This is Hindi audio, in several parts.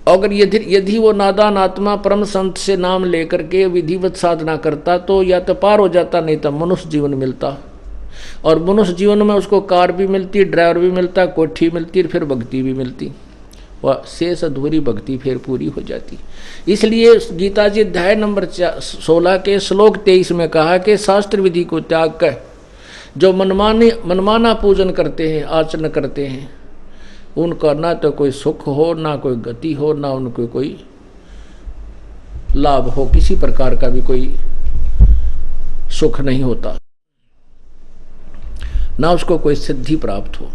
अगर यदि वो नादान आत्मा परम संत से नाम लेकर के विधिवत साधना करता तो या तो पार हो जाता, नहीं तो मनुष्य जीवन मिलता। और मनुष्य जीवन में उसको कार भी मिलती, ड्राइवर भी मिलता, कोठी मिलती, फिर भक्ति भी मिलती, वह शेष अधूरी भक्ति फिर पूरी हो जाती। इसलिए गीता जी अध्याय नंबर 16 के श्लोक 23 में कहा कि शास्त्र विधि को त्याग कर जो मनमाना पूजन करते हैं, आचरण करते हैं, उनका ना तो कोई सुख हो, ना कोई गति हो, ना उनको कोई लाभ हो, किसी प्रकार का भी कोई सुख नहीं होता, ना उसको कोई सिद्धि प्राप्त हो।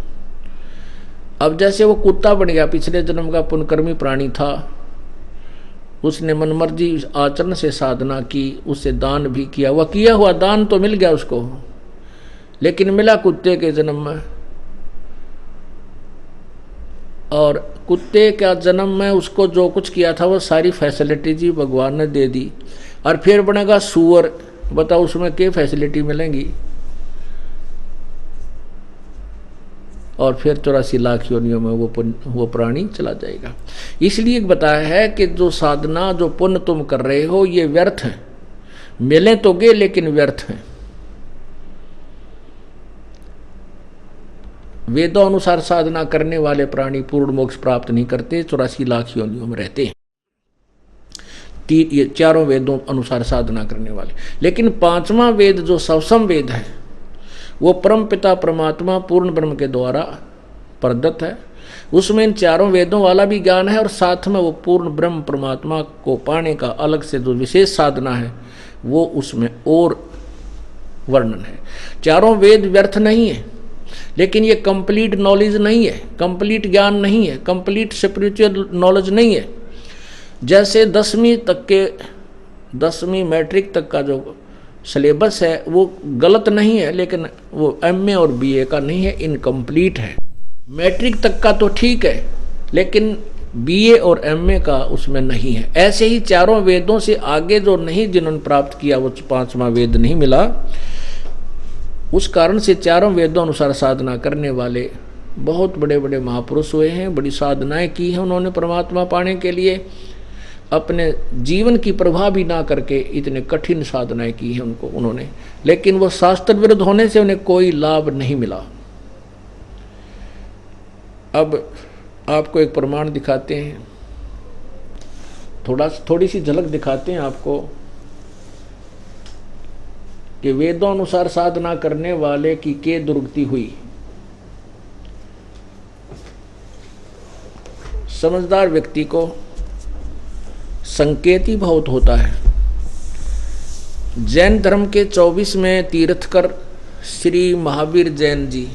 अब जैसे वो कुत्ता बन गया, पिछले जन्म का पुण्यकर्मी प्राणी था, उसने मनमर्जी आचरण से साधना की, उससे दान भी किया, वह किया हुआ दान तो मिल गया उसको, लेकिन मिला कुत्ते के जन्म में। और कुत्ते का जन्म में उसको जो कुछ किया था वो सारी फैसिलिटी जी भगवान ने दे दी, और फिर बनेगा सूअर, बताओ उसमें क्या फैसिलिटी मिलेंगी। और फिर 84 लाख योनियों में वो प्राणी चला जाएगा। इसलिए बताया है कि जो साधना, जो पुण्य तुम कर रहे हो, ये व्यर्थ है, मिले तो गए लेकिन व्यर्थ है। वेदों अनुसार साधना करने वाले प्राणी पूर्ण मोक्ष प्राप्त नहीं करते, 84 लाख योनियों में रहते हैं, ये चारों वेदों अनुसार साधना करने वाले। लेकिन 5वां वेद जो सवसम वेद है, वो परम पिता परमात्मा पूर्ण ब्रह्म के द्वारा प्रदत्त है। उसमें इन चारों वेदों वाला भी ज्ञान है, और साथ में वो पूर्ण ब्रह्म परमात्मा को पाने का अलग से जो विशेष साधना है वो उसमें और वर्णन है। चारों वेद व्यर्थ नहीं है, लेकिन ये कंप्लीट नॉलेज नहीं है, कंप्लीट ज्ञान नहीं है, कंप्लीट स्पिरिचुअल नॉलेज नहीं है। जैसे 10वीं मैट्रिक तक का जो सिलेबस है वो गलत नहीं है, लेकिन वो एमए और बीए का नहीं है, इनकम्प्लीट है। मैट्रिक तक का तो ठीक है, लेकिन बीए और एमए का उसमें नहीं है। ऐसे ही चारों वेदों से आगे जो नहीं जिन्होंने प्राप्त किया, वो 5वां वेद नहीं मिला। उस कारण से चारों वेदों अनुसार साधना करने वाले बहुत बड़े बड़े महापुरुष हुए हैं, बड़ी साधनाएं की हैं उन्होंने परमात्मा पाने के लिए, अपने जीवन की प्रवाह भी ना करके इतने कठिन साधनाएं की हैं उन्होंने, लेकिन वो शास्त्र विरुद्ध होने से उन्हें कोई लाभ नहीं मिला। अब आपको एक प्रमाण दिखाते हैं, थोड़ी सी झलक दिखाते हैं आपको कि वेदों अनुसार साधना करने वाले की क्या दुर्गति हुई। समझदार व्यक्ति को संकेत ही बहुत होता है। जैन धर्म के 24वें तीर्थकर श्री महावीर जैन जी,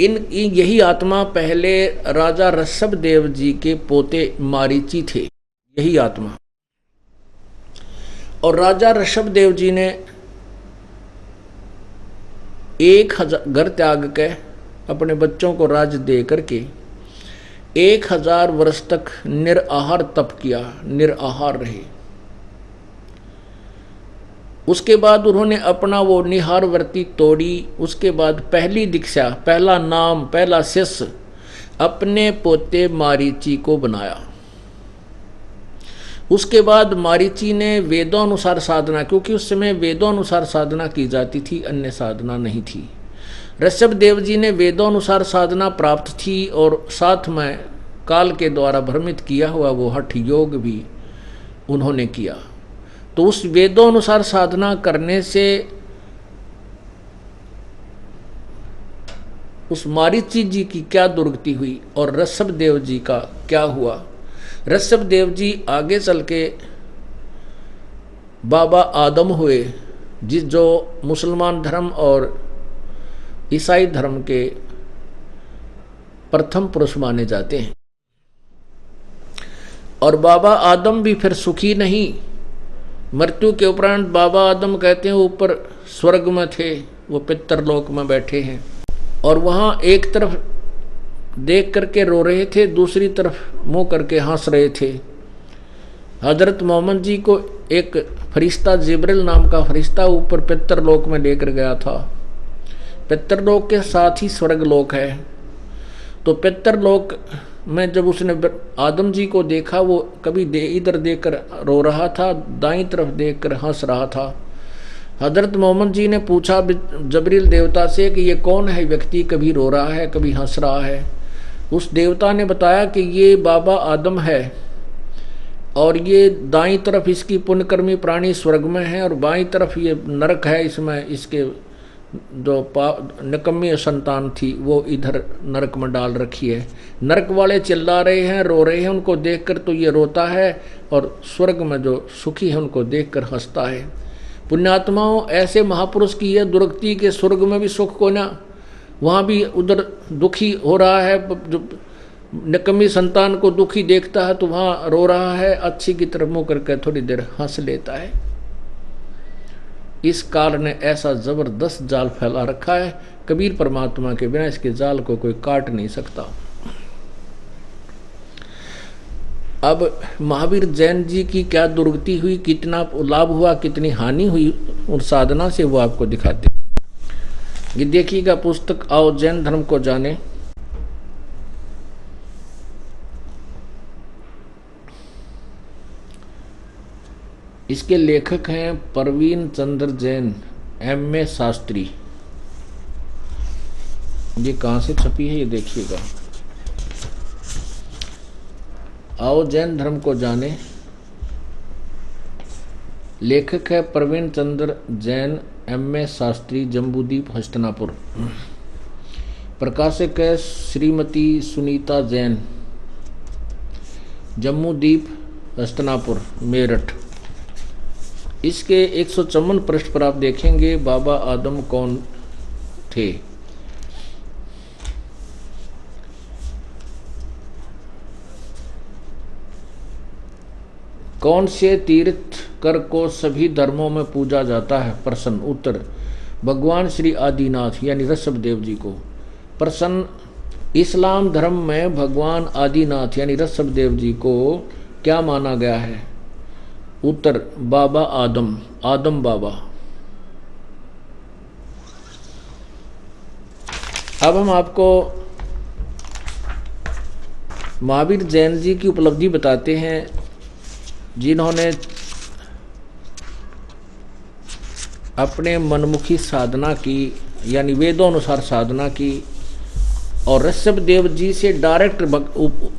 यही आत्मा पहले राजा ऋषभदेव जी के पोते मारीची थे, यही आत्मा। और राजा ऋषभदेव जी ने 1000 घर त्याग के अपने बच्चों को राज दे करके 1000 वर्ष तक निराहार तप किया, निराहार रहे। उसके बाद उन्होंने अपना वो निहार व्रती तोड़ी। उसके बाद पहली दीक्षा, पहला नाम, पहला शिष्य अपने पोते मारीची को बनाया। उसके बाद मारीची ने वेदों अनुसार साधना, क्योंकि उस समय वेदों अनुसार साधना की जाती थी, अन्य साधना नहीं थी। ऋषभदेव जी ने वेदों अनुसार साधना प्राप्त थी, और साथ में काल के द्वारा भ्रमित किया हुआ वो हठ योग भी उन्होंने किया। तो उस वेदों अनुसार साधना करने से उस मारीची जी की क्या दुर्गति हुई और ऋषभदेव जी का क्या हुआ। ऋषभदेव जी आगे चल के बाबा आदम हुए, जो मुसलमान धर्म और ईसाई धर्म के प्रथम पुरुष माने जाते हैं। और बाबा आदम भी फिर सुखी नहीं, मृत्यु के उपरांत बाबा आदम कहते हैं ऊपर स्वर्ग में थे, वो पितरलोक में बैठे हैं, और वहाँ एक तरफ देख करके रो रहे थे, दूसरी तरफ मुंह करके हंस रहे थे। हजरत मोहम्मद जी को एक फरिश्ता, जिब्रिल नाम का फरिश्ता ऊपर पितरलोक में लेकर गया था। पितरलोक के साथ ही स्वर्गलोक है, तो पितरलोक में जब उसने आदम जी को देखा, वो कभी इधर देखकर रो रहा था, दाईं तरफ देखकर हंस रहा था। हजरत मोहम्मद जी ने पूछा जबरील देवता से कि ये कौन है व्यक्ति, कभी रो रहा है कभी हंस रहा है। उस देवता ने बताया कि ये बाबा आदम है और ये दाईं तरफ इसकी पुण्यकर्मी प्राणी स्वर्ग में है और बाईं तरफ ये नरक है, इसमें इसके जो निकम्मी संतान थी वो इधर नरक में डाल रखी है। नरक वाले चिल्ला रहे हैं, रो रहे हैं, उनको देखकर तो ये रोता है और स्वर्ग में जो सुखी है उनको देखकर हंसता है। पुण्यात्माओं, ऐसे महापुरुष की यह दुर्गति के स्वर्ग में भी सुख को ना, वहाँ भी उधर दुखी हो रहा है, जो निकम्मी संतान को दुखी देखता है तो वहाँ रो रहा है, अच्छी की तरफ मुँह करके थोड़ी देर हंस लेता है। इस काल ने ऐसा जबरदस्त जाल फैला रखा है, कबीर परमात्मा के बिना इसके जाल को कोई काट नहीं सकता। अब महावीर जैन जी की क्या दुर्गति हुई, कितना लाभ हुआ, कितनी हानि हुई उन साधना से, वो आपको दिखाते। ये देखिएगा पुस्तक आओ जैन धर्म को जाने। इसके लेखक हैं प्रवीण चंद्र जैन, M.A. शास्त्री। ये कहाँ से छपी है ये देखिएगा। आओ जैन धर्म को जाने। लेखक है प्रवीण चंद्र जैन, M.A. शास्त्री, जम्बूदीप, हस्तिनापुर। प्रकाशक है श्रीमती सुनीता जैन, जम्मूदीप, हस्तिनापुर, मेरठ। इसके 154 पृष्ठ पर आप देखेंगे बाबा आदम कौन थे। कौन से तीर्थ कर को सभी धर्मों में पूजा जाता है? प्रश्न उत्तर, भगवान श्री आदिनाथ यानी ऋषभदेव जी को। प्रश्न, इस्लाम धर्म में भगवान आदिनाथ यानी ऋषभदेव जी को क्या माना गया है? उत्तर, बाबा आदम, आदम बाबा। अब हम आपको महावीर जैन जी की उपलब्धि बताते हैं, जिन्होंने अपने मनमुखी साधना की, यानी वेदों अनुसार साधना की और ऋषभदेव जी से डायरेक्ट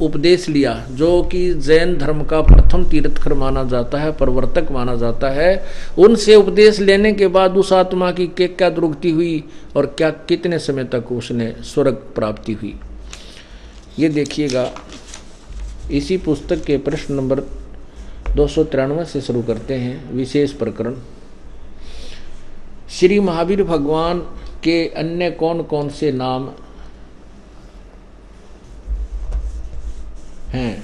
उपदेश लिया, जो कि जैन धर्म का प्रथम तीर्थकर माना जाता है, प्रवर्तक माना जाता है। उनसे उपदेश लेने के बाद उस आत्मा की क्या दुर्गति हुई और क्या कितने समय तक उसने स्वर्ग प्राप्ति हुई, ये देखिएगा। इसी पुस्तक के प्रश्न नंबर 293 से शुरू करते हैं। विशेष प्रकरण, श्री महावीर भगवान के अन्य कौन कौन से नाम हैं?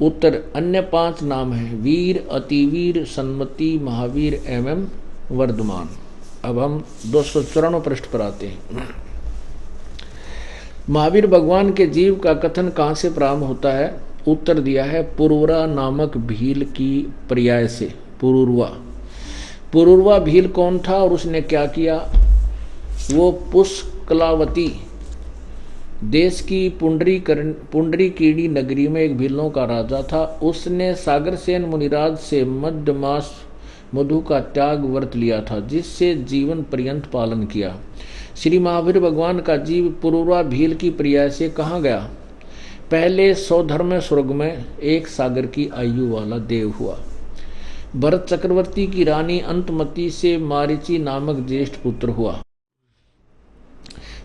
उत्तर, अन्य 5 नाम हैं, वीर, अतिवीर, सन्मति, महावीर एवं वर्धमान। अब हम 294 पृष्ठ पर आते हैं। महावीर भगवान के जीव का कथन कहाँ से प्रारंभ होता है? उत्तर दिया है पुरूरा नामक भील की पर्याय से। पुरूरवा भील कौन था और उसने क्या किया? वो पुष्कलावती देश की पुंडरीकीणी नगरी में एक भीलों का राजा था। उसने सागरसेन मुनिराज से मध्य मास मधु का त्याग व्रत लिया था, जिससे जीवन पर्यंत पालन किया। श्री महावीर भगवान का जीव पुरूरवा भील की पर्याय से कहाँ गया? पहले सौधर्म स्वर्ग में एक सागर की आयु वाला देव हुआ। भरत चक्रवर्ती की रानी अंतमती से मारीची नामक ज्येष्ठ पुत्र हुआ।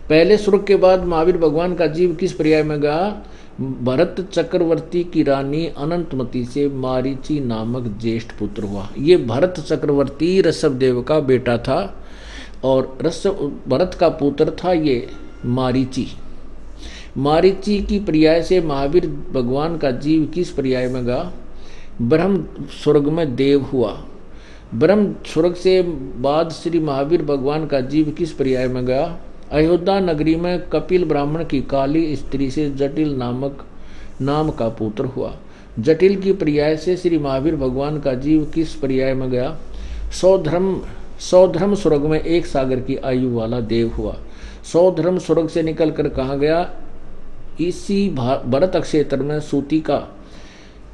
पहले स्वर्ग के बाद महावीर भगवान का जीव किस पर्याय में गया? भरत चक्रवर्ती की रानी अनंतमती से मारीची नामक ज्येष्ठ पुत्र हुआ। ये भरत चक्रवर्ती ऋषभदेव का बेटा था और भरत का पुत्र था ये मारीची। मारीची की पर्याय से महावीर भगवान का जीव किस पर्याय में गया? ब्रह्म स्वर्ग में देव हुआ। ब्रह्म स्वर्ग से बाद श्री महावीर भगवान का जीव किस पर्याय में गया? अयोध्या नगरी में कपिल ब्राह्मण की काली स्त्री से जटिल नामक नाम का पुत्र हुआ। जटिल की पर्याय से श्री महावीर भगवान का जीव किस पर्याय में गया? सौधर्म स्वर्ग में एक सागर की आयु वाला देव हुआ। सौधर्म स्वर्ग से निकलकर कहाँ गया? इसी भरत क्षेत्र में सूतिका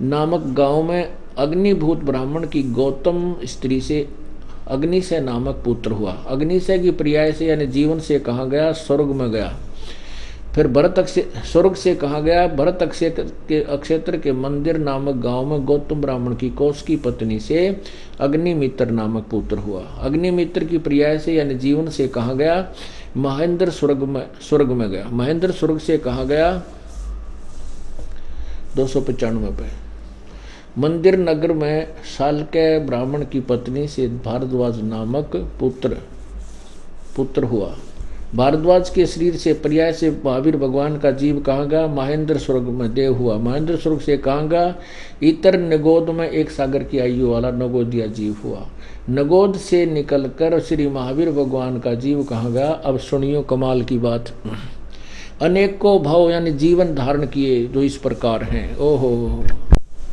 नामक गांव में अग्निभूत ब्राह्मण की गौतम स्त्री से अग्निशय नामक पुत्र हुआ। अग्निशय की पर्याय से यानी जीवन से कहा गया स्वर्ग में गया। फिर स्वर्ग से कहा गया भरत अक्षेत्र के मंदिर नामक गांव में गौतम ब्राह्मण की कौश की पत्नी से अग्निमित्र नामक पुत्र हुआ। अग्निमित्र की पर्याय से यानी जीवन से कहा गया महेंद्र स्वर्ग में गया। महेंद्र स्वर्ग से कहा गया 295 पे मंदिर नगर में शाल्क्य ब्राह्मण की पत्नी से भारद्वाज नामक पुत्र हुआ। भारद्वाज के शरीर से पर्याय से महावीर भगवान का जीव कहा गया महेंद्र स्वर्ग में देव हुआ। महेंद्र स्वर्ग से कहा गया इतर नगोद में एक सागर की आयु वाला नगोदिया जीव हुआ। नगोद से निकलकर श्री महावीर भगवान का जीव कहा गया। अब सुनियो कमाल की बात। अनेकों भाव यानी जीवन धारण किए जो इस प्रकार हैं। ओहो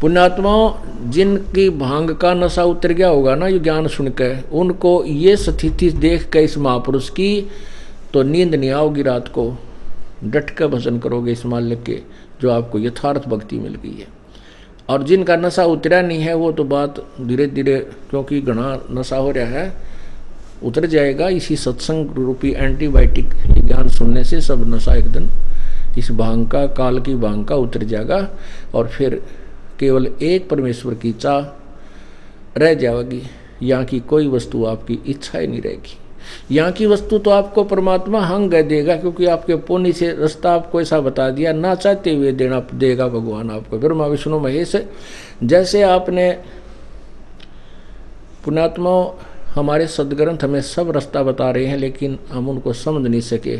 पुण्यात्माओं, जिनकी भांग का नशा उतर गया होगा ना ये ज्ञान सुनकर, उनको ये स्थिति देख के इस महापुरुष की तो नींद नहीं आओगी। रात को डट कर भजन करोगे इस मालिक के जो आपको यथार्थ भक्ति मिल गई है। और जिनका नशा उतरा नहीं है वो तो बात धीरे धीरे, क्योंकि घना नशा हो रहा है, उतर जाएगा। इसी सत्संग रूपी एंटीबायोटिक ज्ञान सुनने से सब नशा एक दिन इस भांग का, काल की भांग का उतर जाएगा और फिर केवल एक परमेश्वर की चाह रह जाएगी। यहाँ की कोई वस्तु आपकी इच्छा ही नहीं रहेगी। यहाँ की वस्तु तो आपको परमात्मा हंग देगा, क्योंकि आपके पुण्य से रास्ता आपको ऐसा बता दिया, ना चाहते हुए देगा भगवान आपको। ब्रह्मा विष्णु महेश जैसे आपने पुण्यात्मा, हमारे सदग्रंथ हमें सब रास्ता बता रहे हैं, लेकिन हम उनको समझ नहीं सके,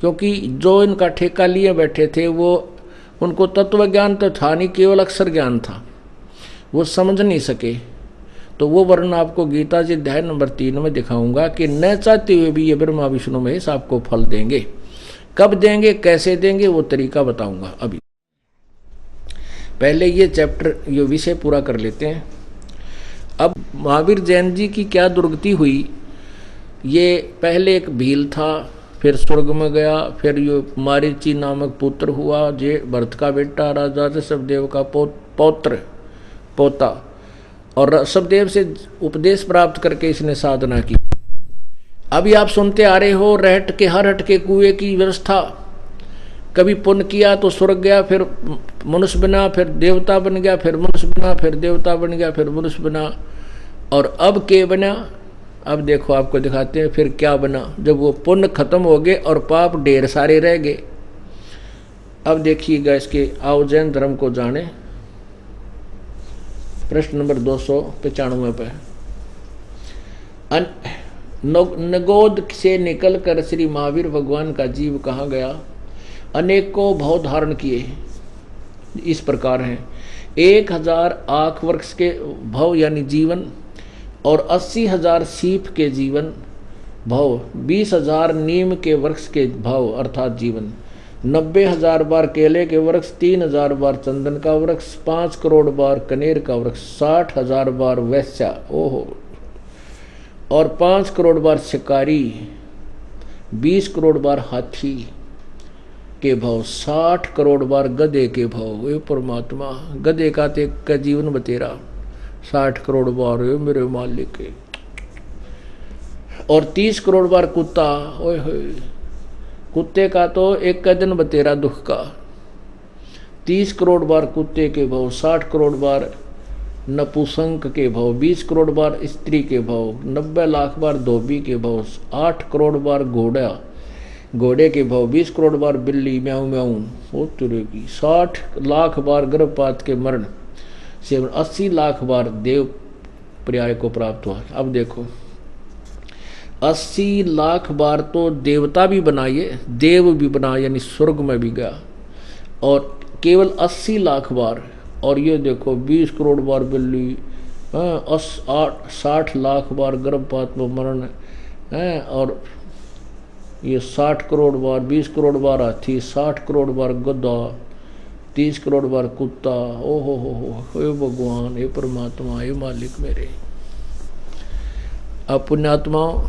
क्योंकि जो इनका ठेका लिए बैठे थे वो उनको तत्व ज्ञान तो था नहीं, केवल अक्षर ज्ञान था, वो समझ नहीं सके। तो वो वर्णन आपको गीता जी अध्याय नंबर 3 में दिखाऊंगा कि न चाहते हुए भी ये ब्रह्मा विष्णु महेश आपको फल देंगे। कब देंगे, कैसे देंगे, वो तरीका बताऊंगा। अभी पहले ये चैप्टर, ये विषय पूरा कर लेते हैं। अब महावीर जैन जी की क्या दुर्गति हुई। ये पहले एक भील था, फिर स्वर्ग में गया, फिर ये मारीची नामक पुत्र हुआ, जे भरत का बेटा, राजा ऋषभदेव का पोता, और ऋषभदेव से उपदेश प्राप्त करके इसने साधना की। अभी आप सुनते आ रहे हो रहट के हर हट के कुएं की व्यवस्था। कभी पुण्य किया तो स्वर्ग गया, फिर मनुष्य बना, फिर देवता बन गया, फिर मनुष्य बना, फिर देवता बन गया, फिर मनुष्य बना, और अब के बना। अब देखो आपको दिखाते हैं फिर क्या बना, जब वो पुण्य खत्म हो गए और पाप ढेर सारे रह गए। अब देखिएगा इसके, आओ जैन धर्म को जाने। प्रश्न नंबर 295 पे, नगोद से निकलकर श्री महावीर भगवान का जीव कहा गया। अनेकों भाव धारण किए इस प्रकार हैं। 1000 आख वृक्ष के भाव यानी जीवन, और 80,000 सीप के जीवन भाव, 20,000 नीम के वृक्ष के भाव अर्थात जीवन, 90,000 बार केले के वृक्ष, 3,000 बार चंदन का वृक्ष, 5 करोड़ बार कनेर का वृक्ष, 60,000 बार वैश्या, ओहो, और 5 करोड़ बार शिकारी, 20 करोड़ बार हाथी के भाव, 60 करोड़ बार गधे के भाव। वे परमात्मा, गधे का जीवन बतेरा 60 करोड़ बार मेरे मालिक के, और 30 करोड़ बार कुत्ता, ओए होए, कुत्ते का तो एक का दिन बतेरा दुख का। 30 करोड़ बार कुत्ते के भाव, 60 करोड़ बार नपुसंक के भाव, 20 करोड़ बार स्त्री के भाव, 90 लाख बार धोबी के भाव, 8 करोड़ बार घोड़े के भाव, 20 करोड़ बार बिल्ली म्याऊ म्याऊ हो तुरेगी, 60 लाख बार गर्भपात के मरण से, 80 लाख बार देव पर्याय को प्राप्त हुआ। अब देखो 80 लाख बार तो देवता भी बनाइए, देव भी बना, यानी स्वर्ग में भी गया, और केवल 80 लाख बार, और ये देखो 20 करोड़ बार बिल्ली, 60 लाख बार गर्भपात में मरण है, और ये 60 करोड़ बार, 20 करोड़ बार हाथी, 60 करोड़ बार गधा, 30 करोड़ बार कुत्ता। ओ हो, हे भगवान, हे परमात्मा, हे मालिक मेरे। अब पुण्यात्माओं,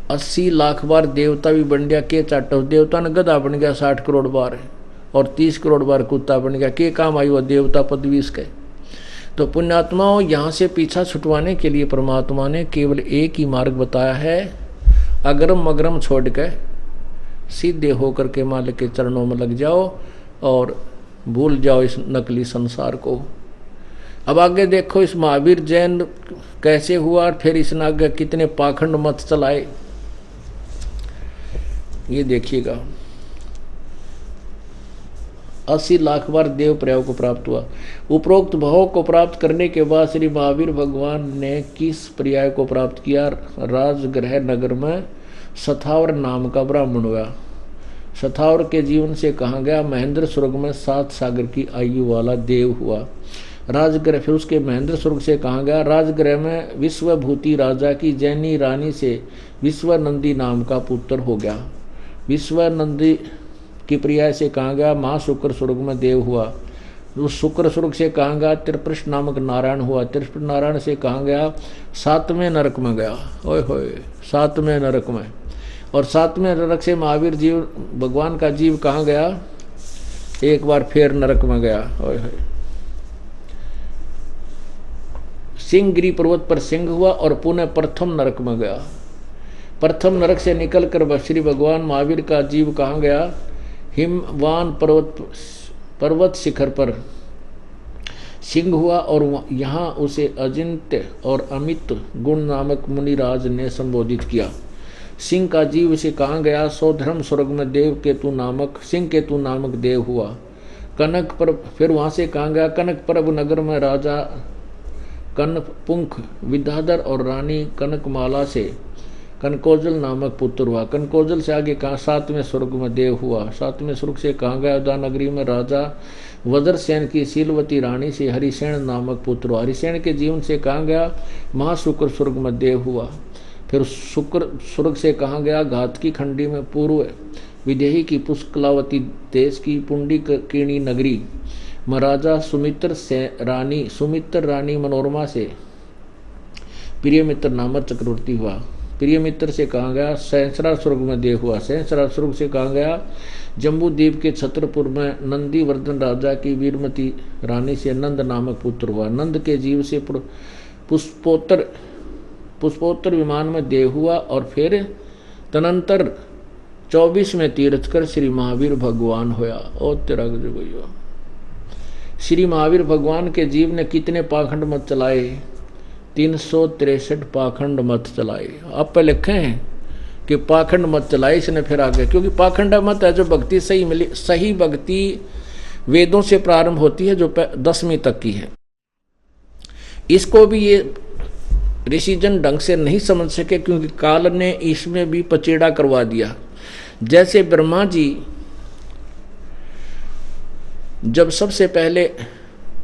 80 लाख बार देवता भी बन गया, के चाटो देवता ने गधा बन गया 60 करोड़ बार, और 30 करोड़ बार कुत्ता बन गया, के काम आई वो देवता पदवी इसके। तो पुण्यात्माओं, यहाँ से पीछा छुटवाने के लिए परमात्मा ने केवल एक ही मार्ग बताया है, अगरम मगरम छोड़ के सीधे होकर के मालिक के चरणों में लग जाओ और भूल जाओ इस नकली संसार को। अब आगे देखो इस महावीर जैन कैसे हुआ और फिर इसने आगे कितने पाखंड मत चलाए, ये देखिएगा। 80 लाख बार देव पर्याय को प्राप्त हुआ। उपरोक्त भाव को प्राप्त करने के बाद श्री महावीर भगवान ने किस पर्याय को प्राप्त किया? राजगृह नगर में सथावर नाम का ब्राह्मण हुआ। सथावर के जीवन से कहा गया महेंद्र स्वर्ग में 7 सागर की आयु वाला देव हुआ। राजगृह, फिर उसके महेंद्र स्वर्ग से कहा गया राजगृह में विश्वभूति राजा की जैनी रानी से विश्वनंदी नाम का पुत्र हो गया। विश्वनंदी की पर्याय से कहा गया महाशुक्र स्वर्ग में देव हुआ। उस शुक्र स्वर्ग से कहा गया त्रिपृष्ठ नामक नारायण हुआ। त्रिपृष्ठ नारायण से कहा गया 7वें नरक में गया। ओए होए, 7वें नरक में। और 7वें नरक से महावीर जीव भगवान का जीव कहाँ गया? एक बार फिर नरक में गया। ओए होए, सिंहगिरी पर्वत पर सिंह हुआ और पुनः प्रथम नरक में गया। प्रथम नरक से निकलकर श्री भगवान महावीर का जीव कहाँ गया? हिमवान पर्वत शिखर पर सिंह हुआ और यहाँ उसे अजिंत्य और अमित गुण नामक मुनिराज ने संबोधित किया। सिंह का जीव से कहाँ गया? सौधर्म स्वर्ग में देव केतु नामक सिंह केतु नामक देव हुआ। कनक पर, फिर वहाँ से कहाँ गया? कनक पर्व नगर में राजा कनपुंख विद्याधर और रानी कनकमाला से कनकोजल नामक पुत्र हुआ। कनकोजल से आगे कहाँ? 7वें स्वर्ग में देव हुआ। 7वें स्वर्ग से कहाँ गया? उदयनगरी में राजा वज्रसेन की शीलवती रानी से हरिसेन नामक पुत्र हुआ। हरिसेन के जीवन से कहाँ गया? महाशुक्र स्वर्ग में देव हुआ। फिर शुक्र स्वर्ग से कहाँ गया? घातकी खंडी में पूर्व विदेही की पुष्कलावती देश की पुंडीकिनी नगरी महाराजा सुमित्र रानी मनोरमा से प्रियमित्र नामक चक्रवर्ती हुआ। प्रियमित्र से कहा गया? सहस्रा स्वर्ग में देव हुआ। सहस्रा स्वर्ग से कहा गया? जम्बूद्वीप के छत्रपुर में नंदीवर्धन राजा की वीरमती रानी से नंद नामक पुत्र हुआ। नंद के जीव से पुष्पोत्तर विमान में देव हुआ और फिर तदनंतर 24 में तीर्थ कर श्री महावीर भगवान होया। और तेरा गजब। श्री महावीर भगवान के जीव ने कितने पाखंड मत चलाए? 363 पाखंड मत चलाए। आप पे लिखे हैं कि पाखंड मत चलाए इसने, फिर आगे क्योंकि पाखंड मत है जो भक्ति सही मिली। सही भक्ति वेदों से प्रारंभ होती है जो 10वीं तक की है। इसको भी ये ऋषिजन ढंग से नहीं समझ सके क्योंकि काल ने इसमें भी पचेड़ा करवा दिया। जैसे ब्रह्मा जी जब सबसे पहले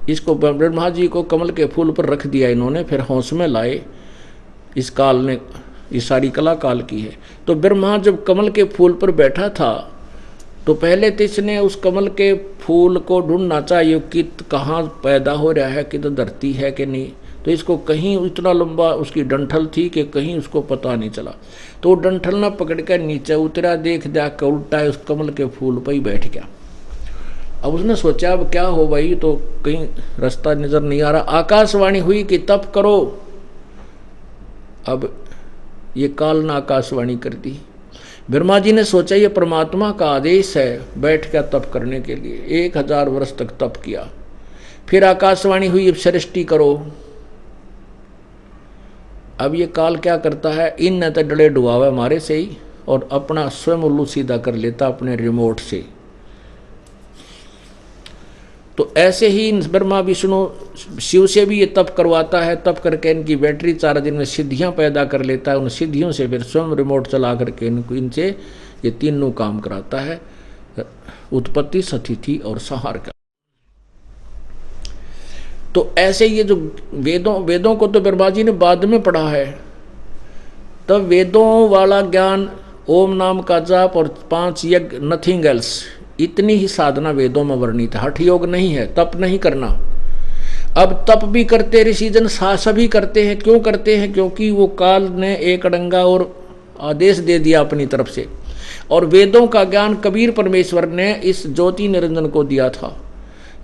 इसको ब्रह्मा जी को कमल के फूल पर रख दिया इन्होंने, फिर हौस में लाए। इस काल ने ये सारी कला काल की है। तो ब्रह्मा जब कमल के फूल पर बैठा था तो पहले तो इसने उस कमल के फूल को ढूंढना चाहिए कि कहाँ पैदा हो रहा है, कि तो धरती है कि नहीं। तो इसको कहीं इतना लंबा उसकी डंठल थी कि कहीं उसको पता नहीं चला। तो वो डंठल ना पकड़ कर नीचे उतरा, देख उल्टा है उस कमल के फूल पर ही बैठ गया। अब उसने सोचा अब क्या हो भाई, तो कहीं रास्ता नजर नहीं आ रहा। आकाशवाणी हुई कि तप करो। अब ये काल ने आकाशवाणी कर दी। ब्रह्मा जी ने सोचा ये परमात्मा का आदेश है बैठ कर तप करने के लिए। 1000 वर्ष तक तप किया। फिर आकाशवाणी हुई अब सृष्टि करो। अब ये काल क्या करता है, इन न तो डले डुबावे हमारे से ही और अपना स्वयं उल्लू सीधा कर लेता अपने रिमोट से। तो ऐसे ही ब्रह्मा विष्णु शिव से भी ये तप करवाता है। तप करके इनकी बैटरी 4 दिन में सिद्धियां पैदा कर लेता है। उन सिद्धियों से फिर स्वयं रिमोट चला करके इनसे ये तीनों काम कराता है, उत्पत्ति, स्थिति और संहार का। तो ऐसे ये जो वेदों को तो ब्रह्मा जी ने बाद में पढ़ा है। तब वेदों वाला ज्ञान, ओम नाम का जाप और 5 यज्ञ, नथिंग एल्स, इतनी ही साधना वेदों में वर्णित है। हठ योग नहीं है, तप नहीं करना। अब तप भी करते ऋषिजन, सभी करते हैं। क्यों करते हैं? क्योंकि वो काल ने एक अड़ंगा और आदेश दे दिया अपनी तरफ से। और वेदों का ज्ञान कबीर परमेश्वर ने इस ज्योति निरंजन को दिया था।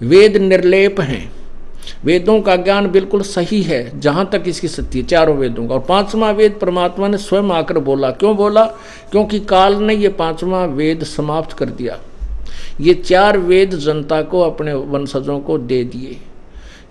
वेद निर्लेप हैं, वेदों का ज्ञान बिल्कुल सही है जहां तक इसकी सत्य, चारों वेदों का। और पांचवा वेद परमात्मा ने स्वयं आकर बोला। क्यों बोला? क्योंकि काल ने ये पांचवा वेद समाप्त कर दिया। ये 4 वेद जनता को, अपने वंशजों को दे दिए।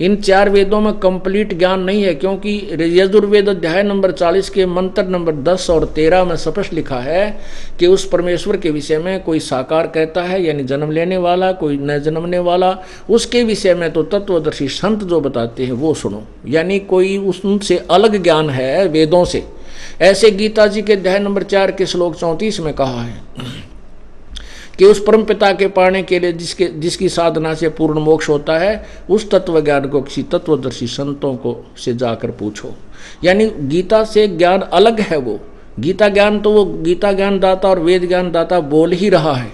इन 4 वेदों में कंप्लीट ज्ञान नहीं है, क्योंकि यजुर्वेद अध्याय नंबर 40 के मंत्र नंबर 10 और 13 में स्पष्ट लिखा है कि उस परमेश्वर के विषय में कोई साकार कहता है, यानी जन्म लेने वाला, कोई न जन्मने वाला, उसके विषय में तो तत्वदर्शी संत जो बताते हैं वो सुनो, यानी कोई उनसे अलग ज्ञान है वेदों से। ऐसे गीता जी के अध्याय नंबर 4 के श्लोक 34 में कहा है कि उस परम पिता के पाने के लिए जिसकी साधना से पूर्ण मोक्ष होता है, उस तत्व ज्ञान को किसी तत्वदर्शी संतों को से जाकर पूछो। यानी गीता से ज्ञान अलग है। वो गीता ज्ञान तो वो गीता ज्ञान दाता और वेद ज्ञान दाता बोल ही रहा है,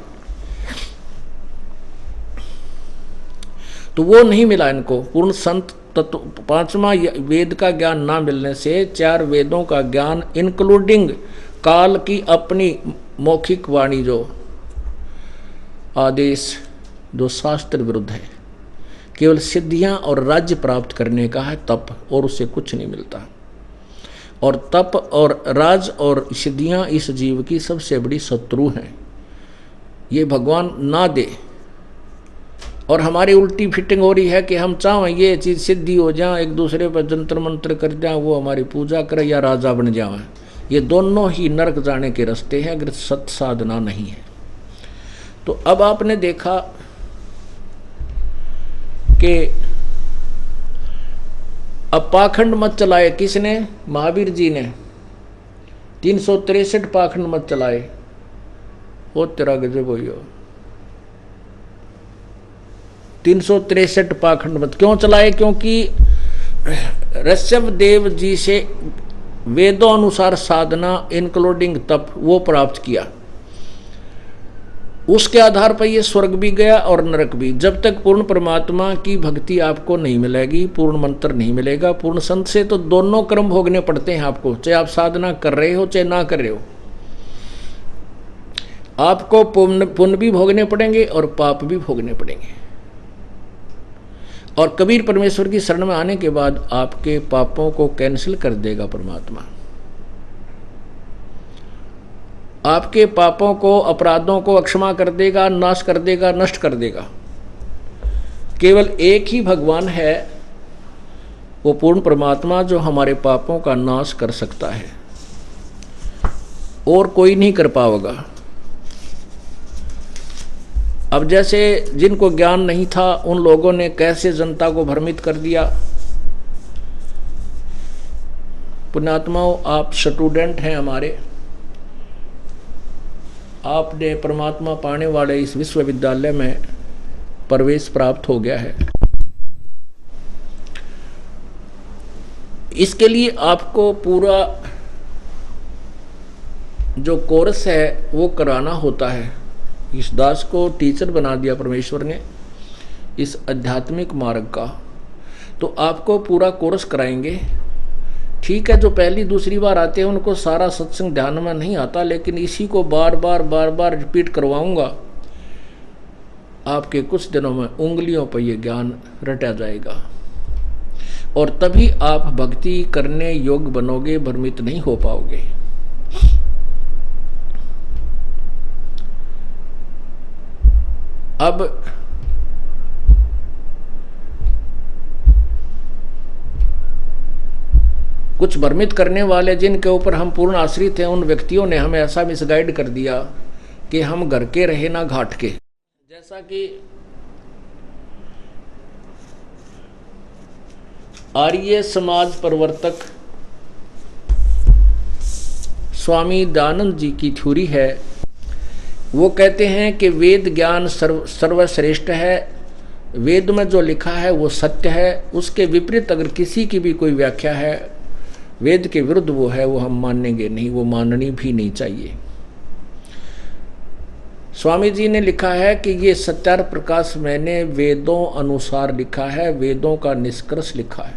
तो वो नहीं मिला इनको पूर्ण संत तत्व। 5वां वेद का ज्ञान ना मिलने से 4 वेदों का ज्ञान इंक्लूडिंग काल की अपनी मौखिक वाणी जो आदेश, जो शास्त्र विरुद्ध है, केवल सिद्धियां और राज्य प्राप्त करने का है तप, और उससे कुछ नहीं मिलता। और तप और राज और सिद्धियां इस जीव की सबसे बड़ी शत्रु हैं। ये भगवान ना दे, और हमारी उल्टी फिटिंग हो रही है कि हम चाहें ये चीज़ सिद्धि हो जाए, एक दूसरे पर जंतर मंत्र कर जाए, वो हमारी पूजा करे या राजा बन जाए। ये दोनों ही नरक जाने के रास्ते हैं अगर सत साधना नहीं है। तो अब आपने देखा कि अब पाखंड मत चलाए किसने? महावीर जी ने 363 पाखंड मत चलाए। वो तेरा गजब हो, 363 पाखंड मत क्यों चलाए? क्योंकि ऋषभ देव जी से वेदों अनुसार साधना इंक्लूडिंग तप वो प्राप्त किया। उसके आधार पर ये स्वर्ग भी गया और नरक भी। जब तक पूर्ण परमात्मा की भक्ति आपको नहीं मिलेगी, पूर्ण मंत्र नहीं मिलेगा, पूर्ण संत से तो दोनों कर्म भोगने पड़ते हैं आपको, चाहे आप साधना कर रहे हो चाहे ना कर रहे हो। आपको पुण्य भी भोगने पड़ेंगे और पाप भी भोगने पड़ेंगे। और कबीर परमेश्वर की शरण में आने के बाद आपके पापों को कैंसिल कर देगा परमात्मा। आपके पापों को, अपराधों को अक्षमा कर देगा, नाश कर देगा, नष्ट कर देगा। केवल एक ही भगवान है, वो पूर्ण परमात्मा, जो हमारे पापों का नाश कर सकता है, और कोई नहीं कर पाएगा। अब जैसे जिनको ज्ञान नहीं था उन लोगों ने कैसे जनता को भ्रमित कर दिया। पुण्यात्माओं, आप स्टूडेंट हैं हमारे, आपने परमात्मा पाने वाले इस विश्वविद्यालय में प्रवेश प्राप्त हो गया है। इसके लिए आपको पूरा जो कोर्स है वो कराना होता है। इस दास को टीचर बना दिया परमेश्वर ने इस आध्यात्मिक मार्ग का, तो आपको पूरा कोर्स कराएंगे। ठीक है, जो पहली दूसरी बार आते हैं उनको सारा सत्संग ध्यान में नहीं आता, लेकिन इसी को बार बार रिपीट करवाऊंगा। आपके कुछ दिनों में उंगलियों पर यह ज्ञान रटा जाएगा, और तभी आप भक्ति करने योग्य बनोगे, भ्रमित नहीं हो पाओगे। अब कुछ भ्रमित करने वाले जिनके ऊपर हम पूर्ण आश्रित हैं, उन व्यक्तियों ने हमें ऐसा मिसगाइड कर दिया कि हम घर के रहे ना घाट के। जैसा कि आर्य समाज प्रवर्तक स्वामी दयानंद जी की थ्योरी है। वो कहते हैं कि वेद ज्ञान सर्वश्रेष्ठ है, वेद में जो लिखा है वो सत्य है, उसके विपरीत अगर किसी की भी कोई व्याख्या है, वेद के विरुद्ध वो है, वो हम मानेंगे नहीं, वो माननी भी नहीं चाहिए। स्वामी जी ने लिखा है कि ये सत्यार्थ प्रकाश मैंने वेदों अनुसार लिखा है, वेदों का निष्कर्ष लिखा है।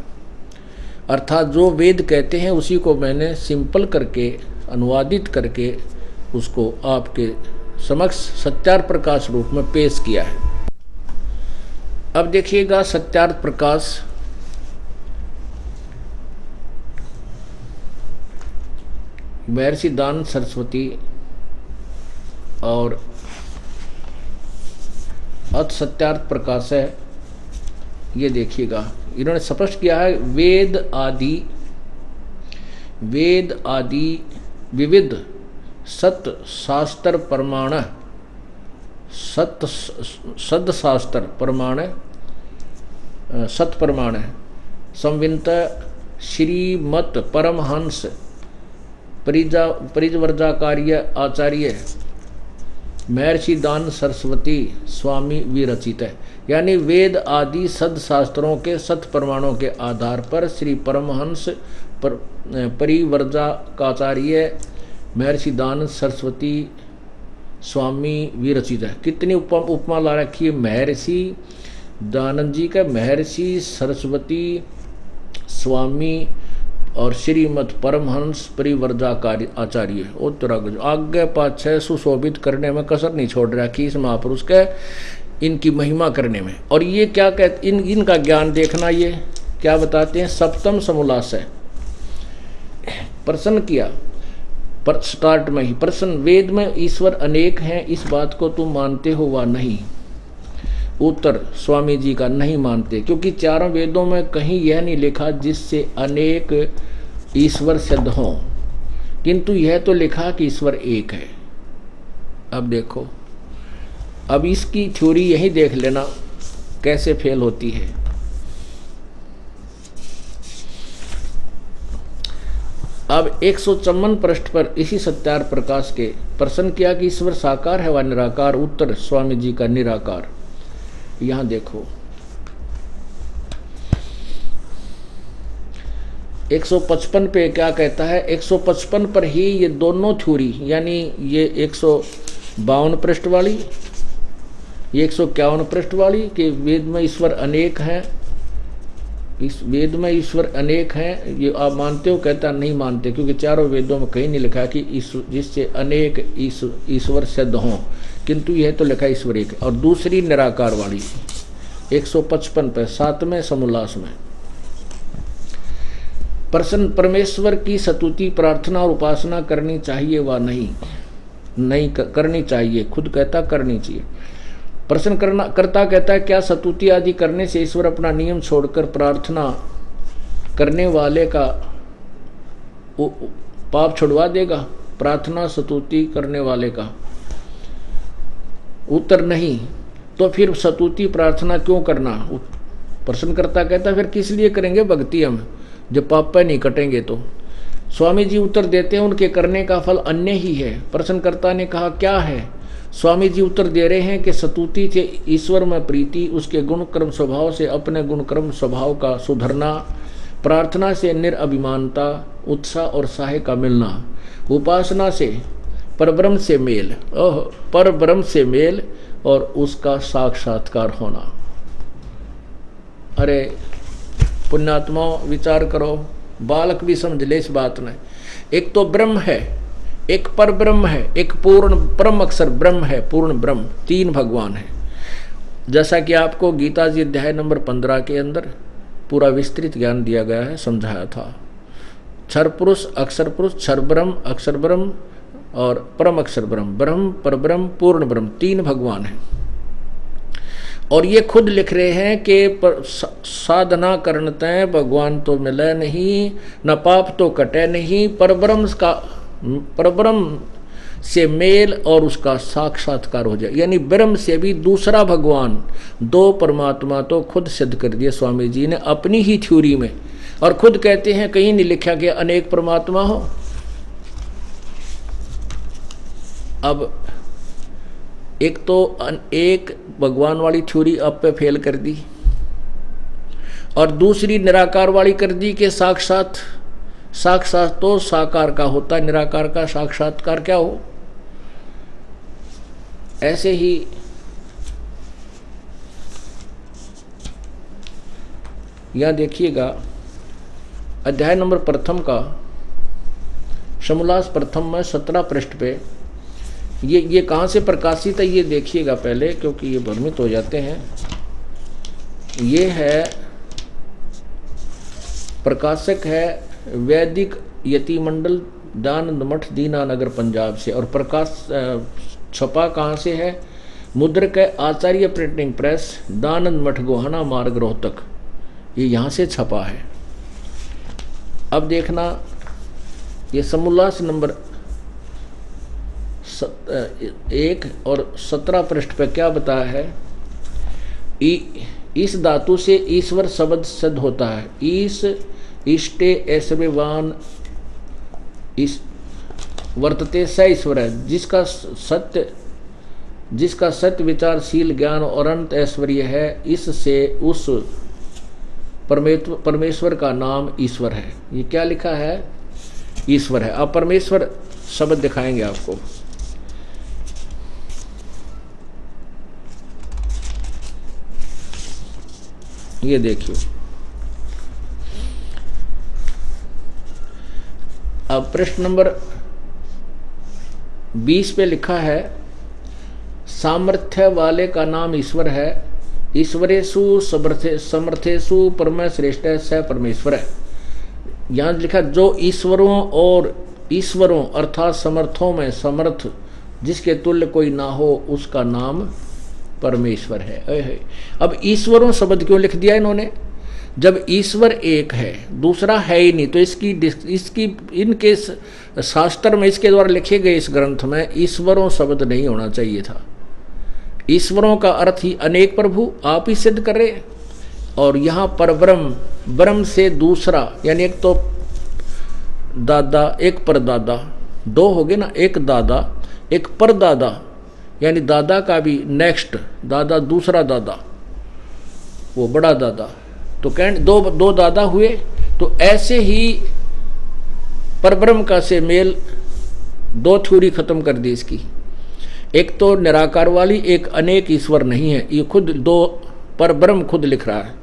अर्थात जो वेद कहते हैं उसी को मैंने सिंपल करके अनुवादित करके उसको आपके समक्ष सत्यार्थ प्रकाश रूप में पेश किया है। अब देखिएगा सत्यार्थ प्रकाश महर्षि दान सरस्वती और अथ सत्यार्थ प्रकाश है। ये देखिएगा इन्होंने स्पष्ट किया है वेद आदि विविध सत शास्त्र प्रमाण सद शास्त्र प्रमाण सत प्रमाण संवित श्रीमत परमहंस परिव्रजाचार्य आचार्य महर्षि दान सरस्वती स्वामी विरचित है। यानी वेद आदि सदशास्त्रों के सत प्रमाणों के आधार पर श्री परमहंस परिव्रजाचार्य महर्षि दान सरस्वती स्वामी विरचित है। कितनी उपमा ला रखी है महर्षि दानंद जी का, महर्षि सरस्वती स्वामी और श्रीमद परमहंस परिव्रजाचार्य आचार्य उत्तरागज आगे पाछे सुशोभित करने में कसर नहीं छोड़ रखी इस महापुरुष के, इनकी महिमा करने में। और ये क्या कहते इनका ज्ञान देखना, ये क्या बताते हैं सप्तम समोल्लास प्रश्न किया पर स्टार्ट में ही प्रश्न, वेद में ईश्वर अनेक हैं इस बात को तुम मानते हो वा नहीं? उत्तर स्वामी जी का नहीं मानते, क्योंकि चारों वेदों में कहीं यह नहीं लिखा जिससे अनेक ईश्वर सिद्ध हों, किंतु यह तो लिखा कि ईश्वर एक है। अब देखो, अब इसकी थ्योरी यही देख लेना कैसे फेल होती है। अब 154 पृष्ठ पर इसी सत्यार्थ प्रकाश के प्रश्न किया कि ईश्वर साकार है व निराकार? उत्तर स्वामी जी का निराकार। यहां देखो 155 पे क्या कहता है, 155 पर ही ये दोनों थ्योरी, यानी ये 152 पृष्ठ वाली, ये 151 पृष्ठ वाली कि वेद में ईश्वर अनेक हैं, इस वेद में ईश्वर अनेक हैं, ये आप मानते हो? कहता नहीं मानते, क्योंकि चारों वेदों में कहीं नहीं लिखा कि जिससे अनेक ईश्वर सिद्ध हों, किंतु यह तो लिखा ईश्वर एक है। और दूसरी निराकार वाली 155 पे 7वें समोल्लास में प्रश्न, परमेश्वर की स्तुति प्रार्थना और उपासना करनी चाहिए व नहीं? नहीं करनी चाहिए, खुद कहता करनी चाहिए। प्रश्न करता कहता है क्या स्तुति आदि करने से ईश्वर अपना नियम छोड़कर प्रार्थना करने वाले का पाप छुड़वा देगा? प्रार्थना स्तुति करने वाले का? उत्तर नहीं। तो फिर स्तुति प्रार्थना क्यों करना? प्रश्नकर्ता कहता फिर किस लिए करेंगे भक्ति हम, जब पाप नहीं कटेंगे तो? स्वामी जी उत्तर देते हैं उनके करने का फल अन्य ही है। प्रश्नकर्ता ने कहा क्या है? स्वामी जी उत्तर दे रहे हैं कि स्तुति से ईश्वर में प्रीति, उसके गुण कर्म स्वभाव से अपने गुण कर्म स्वभाव का सुधरना, प्रार्थना से निरअभिमानता, उत्साह और साहे का मिलना, उपासना से परब्रह्म से मेल, परब्रह्म से मेल और उसका साक्षात्कार होना। अरे पुण्यात्माओं विचार करो, बालक भी समझ ले इस बात में। एक तो ब्रह्म है, एक पर ब्रह्म है, एक पूर्ण परम अक्षर ब्रह्म है, पूर्ण ब्रह्म, तीन भगवान है। जैसा कि आपको गीता जी अध्याय नंबर 15 के अंदर पूरा विस्तृत ज्ञान दिया गया है, समझाया था। क्षर पुरुष, अक्षर पुरुष, क्षर ब्रह्म, अक्षर ब्रह्म और परम अक्षर ब्रह्म, ब्रह्म पर ब्रह्म पूर्ण ब्रह्म, तीन भगवान हैं। और ये खुद लिख रहे हैं कि साधना करते भगवान तो मिले नहीं, न पाप तो कटे नहीं, परब्रह्म से मेल और उसका साक्षात्कार हो जाए। यानी ब्रह्म से भी दूसरा भगवान, दो परमात्मा तो खुद सिद्ध कर दिए स्वामी जी ने अपनी ही थ्योरी में। और खुद कहते हैं कहीं नहीं लिखा कि अनेक परमात्मा हो। अब एक तो एक भगवान वाली थ्योरी अब पे फेल कर दी, और दूसरी निराकार वाली कर दी कि साक्षात तो साकार का होता है, निराकार का साक्षात्कार क्या हो। ऐसे ही यहां देखिएगा अध्याय नंबर 1 का समोल्लास प्रथम में 17 पृष्ठ पे ये कहाँ से प्रकाशित है ये देखिएगा पहले, क्योंकि ये भ्रमित हो जाते हैं। ये है, प्रकाशक है वैदिक यति मंडल, दानंद मठ, दीनानगर, पंजाब से। और प्रकाश छपा कहाँ से है? मुद्रक है आचार्य प्रिंटिंग प्रेस, दानंद मठ, गोहाना मार्ग, रोहतक। ये यहाँ से छपा है। अब देखना, ये समोल्लास नंबर 1 और 17 पृष्ठ पे क्या बताया है? इस धातु से ईश्वर शब्द सिद्ध होता है। ईश, इष्टे, ऐश्वर्यवान, इस वर्तते स ईश्वर है, जिसका सत्य विचारशील ज्ञान और अनंत ऐश्वर्य है। इससे उस परमेश्वर का नाम ईश्वर है। ये क्या लिखा है? ईश्वर है। अब परमेश्वर शब्द दिखाएंगे आपको। ये देखिए, अब प्रश्न नंबर 20 पे लिखा है, सामर्थ्य वाले का नाम ईश्वर है। ईश्वरेषु समर्थेषु परम श्रेष्ठ स परमेश्वर है। यहाँ लिखा, जो ईश्वरों अर्थात समर्थों में समर्थ, जिसके तुल्य कोई ना हो, उसका नाम परमेश्वर है। अब ईश्वरों शब्द क्यों लिख दिया इन्होंने? जब ईश्वर एक है, दूसरा है ही नहीं, तो इनके शास्त्र में, इसके द्वारा लिखे गए इस ग्रंथ में ईश्वरों शब्द नहीं होना चाहिए था। ईश्वरों का अर्थ ही अनेक प्रभु, आप ही सिद्ध कर रहे। और यहाँ पर ब्रह्म से दूसरा, यानी एक तो दादा, एक परदादा, दो हो गए ना, एक दादा एक परदादा, यानी दादा का भी नेक्स्ट दादा, दूसरा दादा, वो बड़ा दादा, तो कहें दो दादा हुए। तो ऐसे ही परब्रह्म का से मेल, दो थ्योरी खत्म कर दी इसकी। एक तो निराकार वाली, एक अनेक ईश्वर नहीं है, ये खुद दो परब्रह्म खुद लिख रहा है।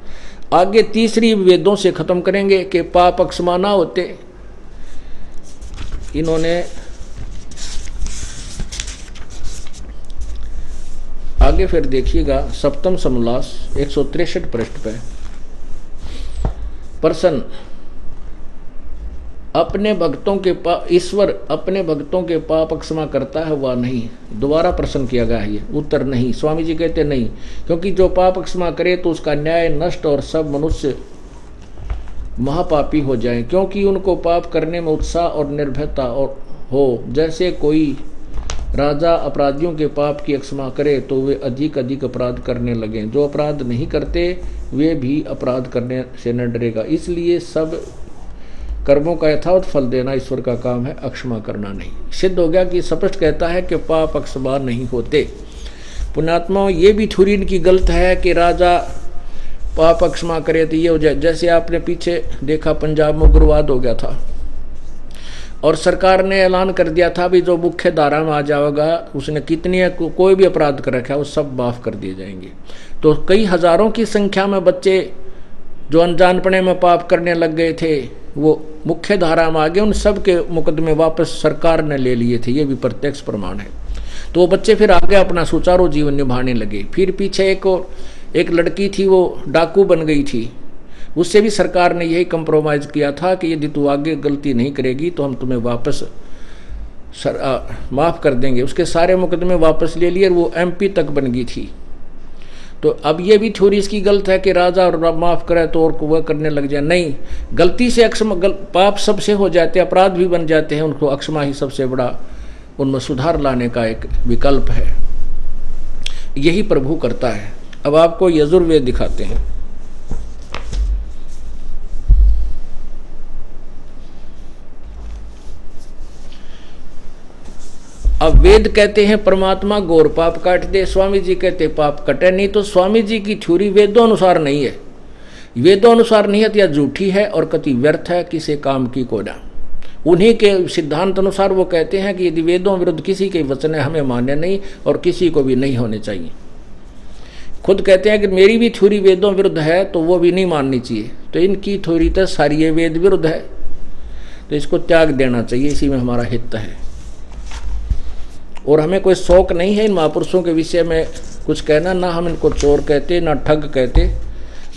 आगे तीसरी वेदों से खत्म करेंगे कि पाप अक्षमा ना होते। इन्होंने आगे फिर देखिएगा, सप्तम समोल्लास 163 पृष्ठ पे, प्रश्न, अपने भक्तों के ईश्वर अपने भक्तों के पाप क्षमा करता है व नहीं? दोबारा प्रश्न किया गया है ये। उत्तर नहीं। स्वामी जी कहते नहीं, क्योंकि जो पाप क्षमा करे तो उसका न्याय नष्ट और सब मनुष्य महापापी हो जाएं, क्योंकि उनको पाप करने में उत्साह और निर्भयता हो। जैसे कोई राजा अपराधियों के पाप की क्षमा करे तो वे अधिक अपराध करने लगें। जो अपराध नहीं करते वे भी अपराध करने से न डरेगा। इसलिए सब कर्मों का यथावत फल देना ईश्वर का काम है, अक्षमा करना नहीं। सिद्ध हो गया कि स्पष्ट कहता है कि पाप अक्षमा नहीं होते। पुण्यात्माओं, ये भी थ्योरी इनकी गलत है कि राजा पाप अक्षमा करे तो ये हो जाए। जैसे आपने पीछे देखा, पंजाब में उग्रवाद हो गया था और सरकार ने ऐलान कर दिया था भी जो मुख्य धारा में आ जाएगा, उसने कितनी कोई भी अपराध कर रखा है वो सब माफ कर दिए जाएंगे। तो कई हजारों की संख्या में बच्चे जो अनजानपने में पाप करने लग गए थे वो मुख्य धारा में आ गए, उन सब के मुकदमे वापस सरकार ने ले लिए थे। ये भी प्रत्यक्ष प्रमाण है। तो वो बच्चे फिर आगे अपना सुचारू जीवन निभाने लगे। फिर पीछे एक लड़की थी, वो डाकू बन गई थी, उससे भी सरकार ने यही कंप्रोमाइज़ किया था कि यदि तू आगे गलती नहीं करेगी तो हम तुम्हें वापस माफ़ कर देंगे। उसके सारे मुकदमे वापस ले लिए और वो MP तक बन गई थी। तो अब ये भी थ्योरी इसकी गलत है कि राजा और माफ़ करे तो और को वह करने लग जाए। नहीं, गलती से पाप सबसे हो जाते, अपराध भी बन जाते हैं, उनको अक्षमा ही सबसे बड़ा उनमें सुधार लाने का एक विकल्प है। यही प्रभु करता है। अब आपको यजुर्वेद दिखाते हैं। अब वेद कहते हैं परमात्मा गौर पाप काट दे, स्वामी जी कहते पाप कटे नहीं। तो स्वामी जी की थ्योरी वेदों अनुसार नहीं है। वेदों अनुसार नहीं है तो यह झूठी है और कति व्यर्थ है, किसी काम की कोड़ा। उन्हीं के सिद्धांत अनुसार वो कहते हैं कि यदि वेदों विरुद्ध किसी के वचन है हमें मान्य नहीं और किसी को भी नहीं होने चाहिए। खुद कहते हैं कि मेरी भी थ्योरी वेदों विरुद्ध है तो वो भी नहीं माननी चाहिए। तो इनकी थ्योरी तो सारी वेद विरुद्ध है। तो इसको त्याग देना चाहिए, इसी में हमारा हित है। और हमें कोई शौक नहीं है इन महापुरुषों के विषय में कुछ कहना, ना हम इनको चोर कहते, ना ठग कहते,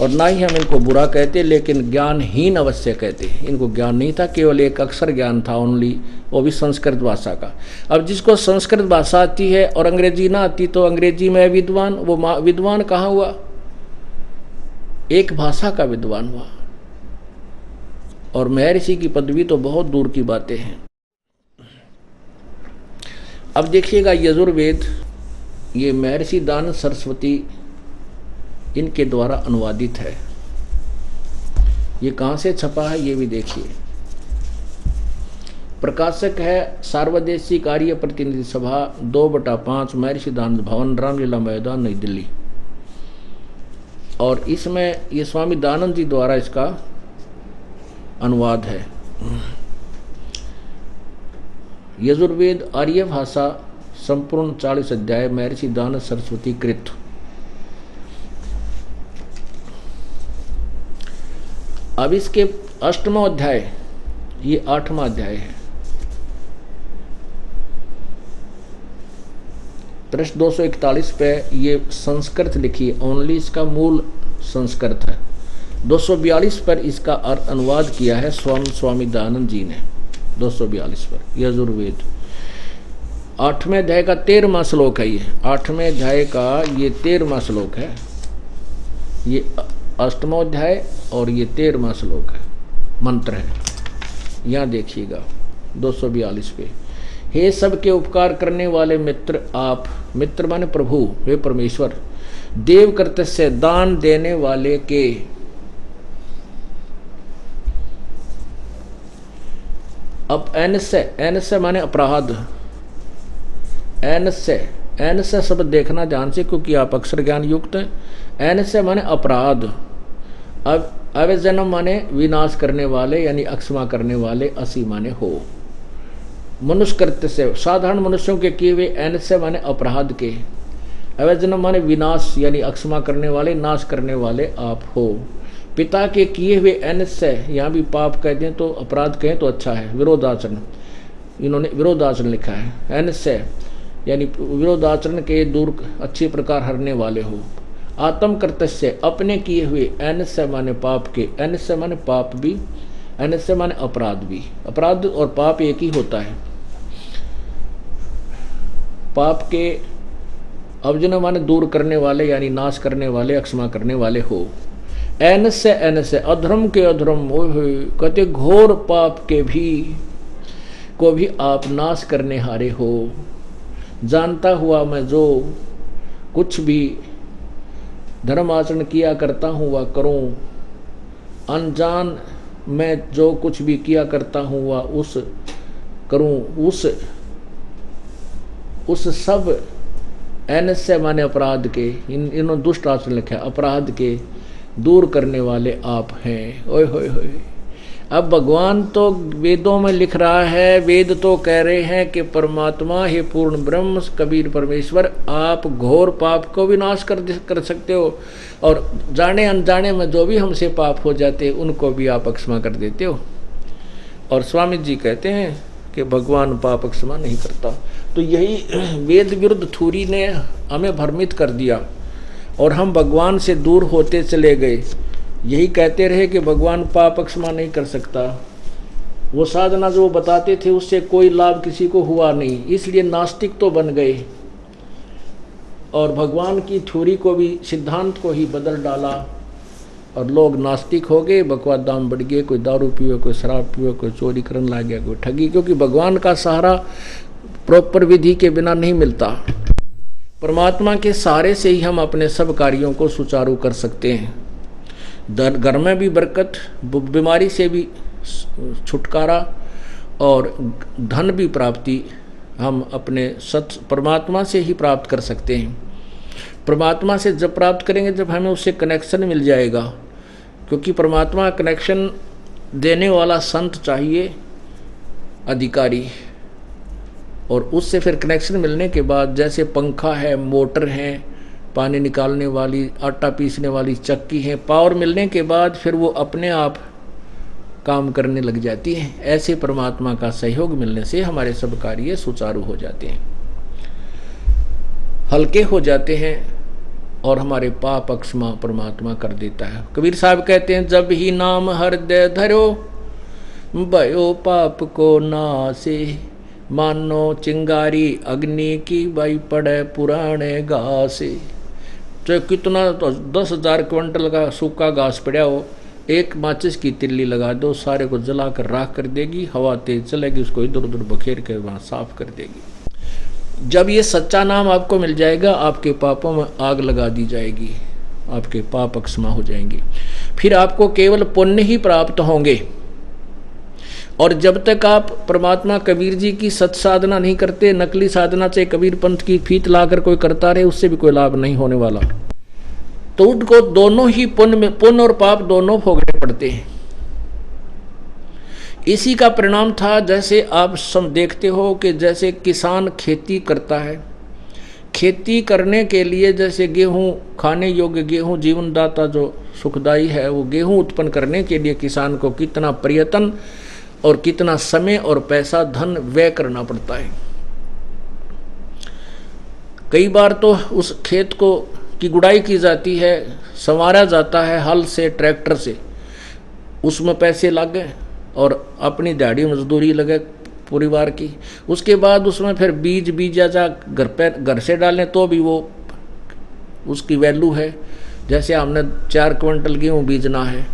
और ना ही हम इनको बुरा कहते, लेकिन ज्ञानहीन अवश्य कहते। इनको ज्ञान नहीं था, केवल एक अक्षर ज्ञान था ओनली, वो भी संस्कृत भाषा का। अब जिसको संस्कृत भाषा आती है और अंग्रेजी ना आती तो अंग्रेजी में विद्वान, वो विद्वान कहाँ हुआ? एक भाषा का विद्वान हुआ। और महर्षि की पदवी तो बहुत दूर की बातें हैं। अब देखिएगा यजुर्वेद, ये महर्षि दानव सरस्वती इनके द्वारा अनुवादित है। ये कहाँ से छपा है ये भी देखिए। प्रकाशक है सार्वदेशिक आर्य प्रतिनिधि सभा 2/5 महर्षि दानव भवन, रामलीला मैदान, नई दिल्ली। और इसमें ये स्वामी दानंद जी द्वारा इसका अनुवाद है। यजुर्वेद आर्य भाषा संपूर्ण 40 अध्याय महर्षि दानव सरस्वती कृत। अब इसके 8वां अध्याय, ये 8वां अध्याय है। पृष्ठ 241 पे ये संस्कृत लिखी है, ओनली इसका मूल संस्कृत है। 242 पर इसका अनुवाद किया है स्वामी दानंद जी ने, 242 पर यजुर्वेद। 8वें अध्याय का 13वां श्लोक है ये, 8वें अध्याय का ये 13वां श्लोक है। ये 8वां अध्याय और ये 13वां श्लोक है, मंत्र है। यहाँ देखिएगा 242 पे, हे सबके उपकार करने वाले मित्र आप, मित्र माने प्रभु, हे परमेश्वर, देव कर्तस्य दान देने वाले के अब एन से माने अपराध, एन से शब्द देखना ध्यान से, क्योंकि आप अक्षर ज्ञान युक्त हैं। एन से माने अपराध, अब अवजन्म माने विनाश करने वाले यानी अक्षमा करने वाले, असी माने हो। मनुष्य कृत्य से साधारण मनुष्यों के किए हुए, एन से माने अपराध के, अवजन्म माने विनाश यानी अक्षमा करने वाले, नाश करने वाले आप हो। पिता के किए हुए, एन से यहाँ भी पाप कह दें तो अपराध कहें तो अच्छा है, विरोधाचरण, इन्होंने विरोधाचरण लिखा है। एन से यानी विरोधाचरण के दूर अच्छी प्रकार हरने वाले हो। आत्म कर्तस्य अपने किए हुए, एन से माने पाप के, एन से माने पाप भी, एन से माने अपराध भी। अपराध और पाप एक ही होता है। पाप के अवजन माने दूर करने वाले यानी नाश करने वाले, अक्षमा करने वाले हो। एन से अधर्म के अधर्म, कहते घोर पाप के भी को भी आप नाश करने हारे हो। जानता हुआ मैं जो कुछ भी धर्म आचरण किया करता हूँ वह करूँ, अनजान मैं जो कुछ भी किया करता हूँ वह उस करूँ, उस सब एन से माने अपराध के, इन्होंने दुष्ट आचरण लिखा है, अपराध के दूर करने वाले आप हैं। ओए होए होए। अब भगवान तो वेदों में लिख रहा है, वेद तो कह रहे हैं कि परमात्मा हे पूर्ण ब्रह्म कबीर परमेश्वर, आप घोर पाप को भी नाश कर सकते हो, और जाने अनजाने में जो भी हमसे पाप हो जाते उनको भी आप क्षमा कर देते हो। और स्वामी जी कहते हैं कि भगवान पाप क्षमा नहीं करता। तो यही वेद विरुद्ध थूरी ने हमें भ्रमित कर दिया और हम भगवान से दूर होते चले गए। यही कहते रहे कि भगवान पाप क्षमा नहीं कर सकता। वो साधना जो वो बताते थे उससे कोई लाभ किसी को हुआ नहीं, इसलिए नास्तिक तो बन गए और भगवान की थ्योरी को भी, सिद्धांत को ही बदल डाला और लोग नास्तिक हो गए। बकवाद दाम बढ़ गए, कोई दारू पिए, कोई शराब पिए, कोई चोरी करने लग गया, कोई ठगी, क्योंकि भगवान का सहारा प्रॉपर विधि के बिना नहीं मिलता। परमात्मा के सहारे से ही हम अपने सब कार्यों को सुचारू कर सकते हैं। घर में भी बरकत, बीमारी से भी छुटकारा और धन भी प्राप्ति हम अपने परमात्मा से ही प्राप्त कर सकते हैं। परमात्मा से जब प्राप्त करेंगे जब हमें उससे कनेक्शन मिल जाएगा, क्योंकि परमात्मा कनेक्शन देने वाला संत चाहिए, अधिकारी, और उससे फिर कनेक्शन मिलने के बाद जैसे पंखा है, मोटर है, पानी निकालने वाली, आटा पीसने वाली चक्की है, पावर मिलने के बाद फिर वो अपने आप काम करने लग जाती हैं। ऐसे परमात्मा का सहयोग मिलने से हमारे सब कार्य सुचारू हो जाते हैं, हल्के हो जाते हैं और हमारे पाप अक्षमा परमात्मा कर देता है। कबीर साहब कहते हैं, जब ही नाम हृदय धरो भयो पाप को नासे, मानो चिंगारी अग्नि की बाई पड़े पुराने घासे। चाहे कितना 10,000 क्विंटल का सूखा घास पड़ा हो, एक माचिस की तिल्ली लगा दो, सारे को जलाकर राख कर देगी, हवा तेज चलेगी, उसको इधर उधर बखेर के वहाँ साफ कर देगी। जब ये सच्चा नाम आपको मिल जाएगा, आपके पापों में आग लगा दी जाएगी, आपके पाप अक्षमा हो जाएंगे, फिर आपको केवल पुण्य ही प्राप्त होंगे। और जब तक आप परमात्मा कबीर जी की सत साधना नहीं करते, नकली साधना से कबीर पंथ की फीत लाकर कोई करता रहे, उससे भी कोई लाभ नहीं होने वाला। तो उनको दोनों ही पुण्य और पाप दोनों भोगने पड़ते हैं। इसी का परिणाम था, जैसे आप सब देखते हो कि जैसे किसान खेती करता है, खेती करने के लिए जैसे गेहूं, खाने योग्य गेहूं जीवनदाता जो सुखदायी है, वो गेहूं उत्पन्न करने के लिए किसान को कितना प्रयत्न और कितना समय और पैसा धन व्यय करना पड़ता है। कई बार तो उस खेत को की गुड़ाई की जाती है, संवारा जाता है हल से, ट्रैक्टर से, उसमें पैसे लगे और अपनी दिहाड़ी मजदूरी लगे परिवार की। उसके बाद उसमें फिर बीज बीजा जा घर से डालें तो भी वो उसकी वैल्यू है। जैसे हमने 4 क्विंटल गेहूँ बीजना है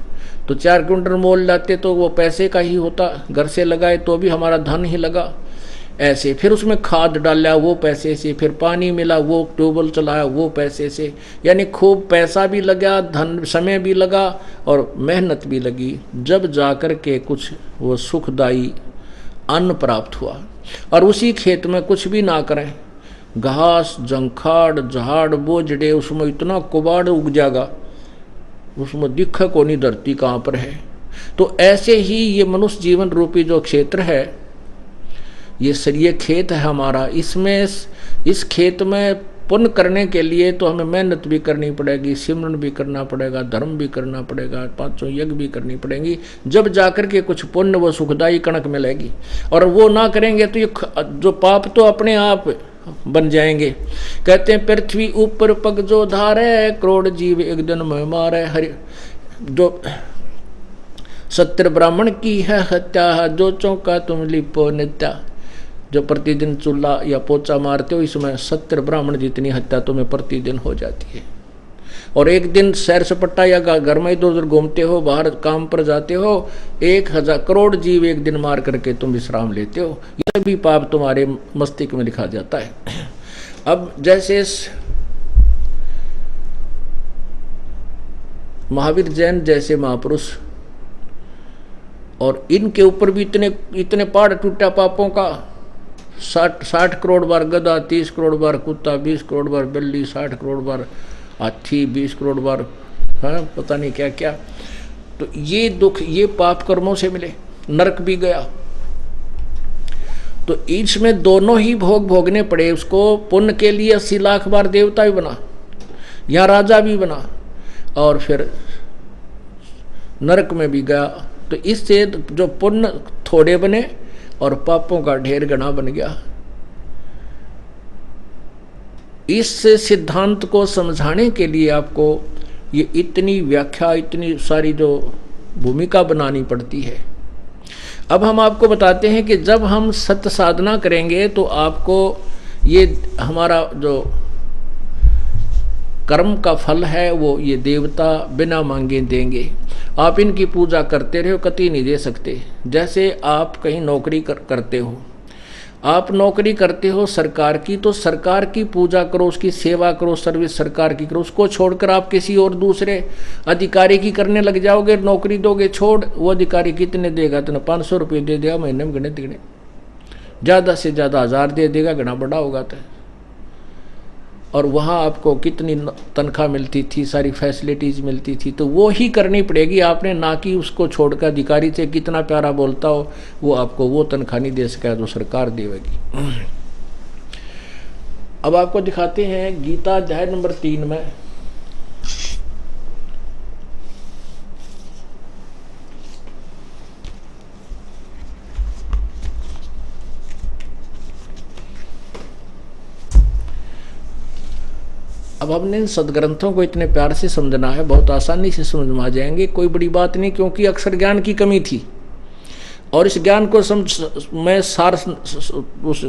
तो 4 क्विंटल मोल लाते तो वो पैसे का ही होता, घर से लगाए तो भी हमारा धन ही लगा। ऐसे फिर उसमें खाद डाला वो पैसे से, फिर पानी मिला वो ट्यूबवेल चलाया वो पैसे से, यानी खूब पैसा भी लगा, धन समय भी लगा और मेहनत भी लगी, जब जाकर के कुछ वो सुखदायी अन्न प्राप्त हुआ। और उसी खेत में कुछ भी ना करें, घास जंखाड़ झाड़ बोझड़े, उसमें इतना कुबाड़ उग जाएगा, उसमें दिक्ख को नहीं धरती कहाँ पर है। तो ऐसे ही ये मनुष्य जीवन रूपी जो क्षेत्र है, ये खेत है हमारा, इसमें इस खेत में पुण्य करने के लिए तो हमें मेहनत भी करनी पड़ेगी, सिमरन भी करना पड़ेगा, धर्म भी करना पड़ेगा, 500 यज्ञ भी करनी पड़ेंगी, जब जाकर के कुछ पुण्य व सुखदायी कणक मिलेगी। और वो ना करेंगे तो ये जो पाप तो अपने आप बन जाएंगे। कहते हैं, पृथ्वी ऊपर पग जो धारे, करोड़ जीव एक दिन में मारे। हरि जो सत्य ब्राह्मण की है हत्या, जो चौका तुम लिपो नित्या। जो प्रतिदिन चूल्हा या पोचा मारते हो, इसमें 70 ब्राह्मण जितनी हत्या तुम्हें प्रतिदिन हो जाती है। और एक दिन सैर सपट्टा या घर में इधर उधर घूमते हो, बाहर काम पर जाते हो, 1000 करोड़ जीव एक दिन मार करके तुम विश्राम लेते हो, यह भी पाप तुम्हारे मस्तिष्क में लिखा जाता है। अब जैसे महावीर जैन जैसे महापुरुष, और इनके ऊपर भी इतने पहाड़ टूटा पापों का, 60 करोड़ बार गधा, 30 करोड़ बार कुत्ता, 20 करोड़ बार बिल्ली, 60 करोड़ बार हाथी, 20 करोड़ बार पता नहीं क्या क्या। तो ये दुख ये पाप कर्मों से मिले, नरक भी गया। तो इसमें दोनों ही भोग भोगने पड़े उसको। पुण्य के लिए 80 लाख बार देवता भी बना, या राजा भी बना, और फिर नरक में भी गया। तो इससे जो पुण्य थोड़े बने और पापों का ढेर गना बन गया। इस सिद्धांत को समझाने के लिए आपको ये इतनी व्याख्या, इतनी सारी जो भूमिका बनानी पड़ती है। अब हम आपको बताते हैं कि जब हम सत्य साधना करेंगे तो आपको ये हमारा जो कर्म का फल है वो ये देवता बिना मांगे देंगे। आप इनकी पूजा करते रहो, कतई नहीं दे सकते। जैसे आप कहीं नौकरी करते हो, आप नौकरी करते हो सरकार की, तो सरकार की पूजा करो, उसकी सेवा करो, सर्विस सरकार की करो। उसको छोड़कर आप किसी और दूसरे अधिकारी की करने लग जाओगे, नौकरी दोगे छोड़, वो अधिकारी कितने देगा? तो 500 रुपये दे देगा महीने में, गणे तिगने, ज़्यादा से ज़्यादा 1000 दे देगा, घना बड़ा होगा तो। और वहाँ आपको कितनी तनख्वाह मिलती थी, सारी फैसिलिटीज़ मिलती थी, तो वो ही करनी पड़ेगी आपने, ना कि उसको छोड़कर अधिकारी से कितना प्यारा बोलता हो वो आपको वो तनख्वाह नहीं दे सका जो सरकार देगी। अब आपको दिखाते हैं गीता अध्याय नंबर 3 में अब हमने इन सदग्रंथों को इतने प्यार से समझना है, बहुत आसानी से समझ में आ जाएंगे, कोई बड़ी बात नहीं, क्योंकि अक्षर ज्ञान की कमी थी और इस ज्ञान को समझ में सार उस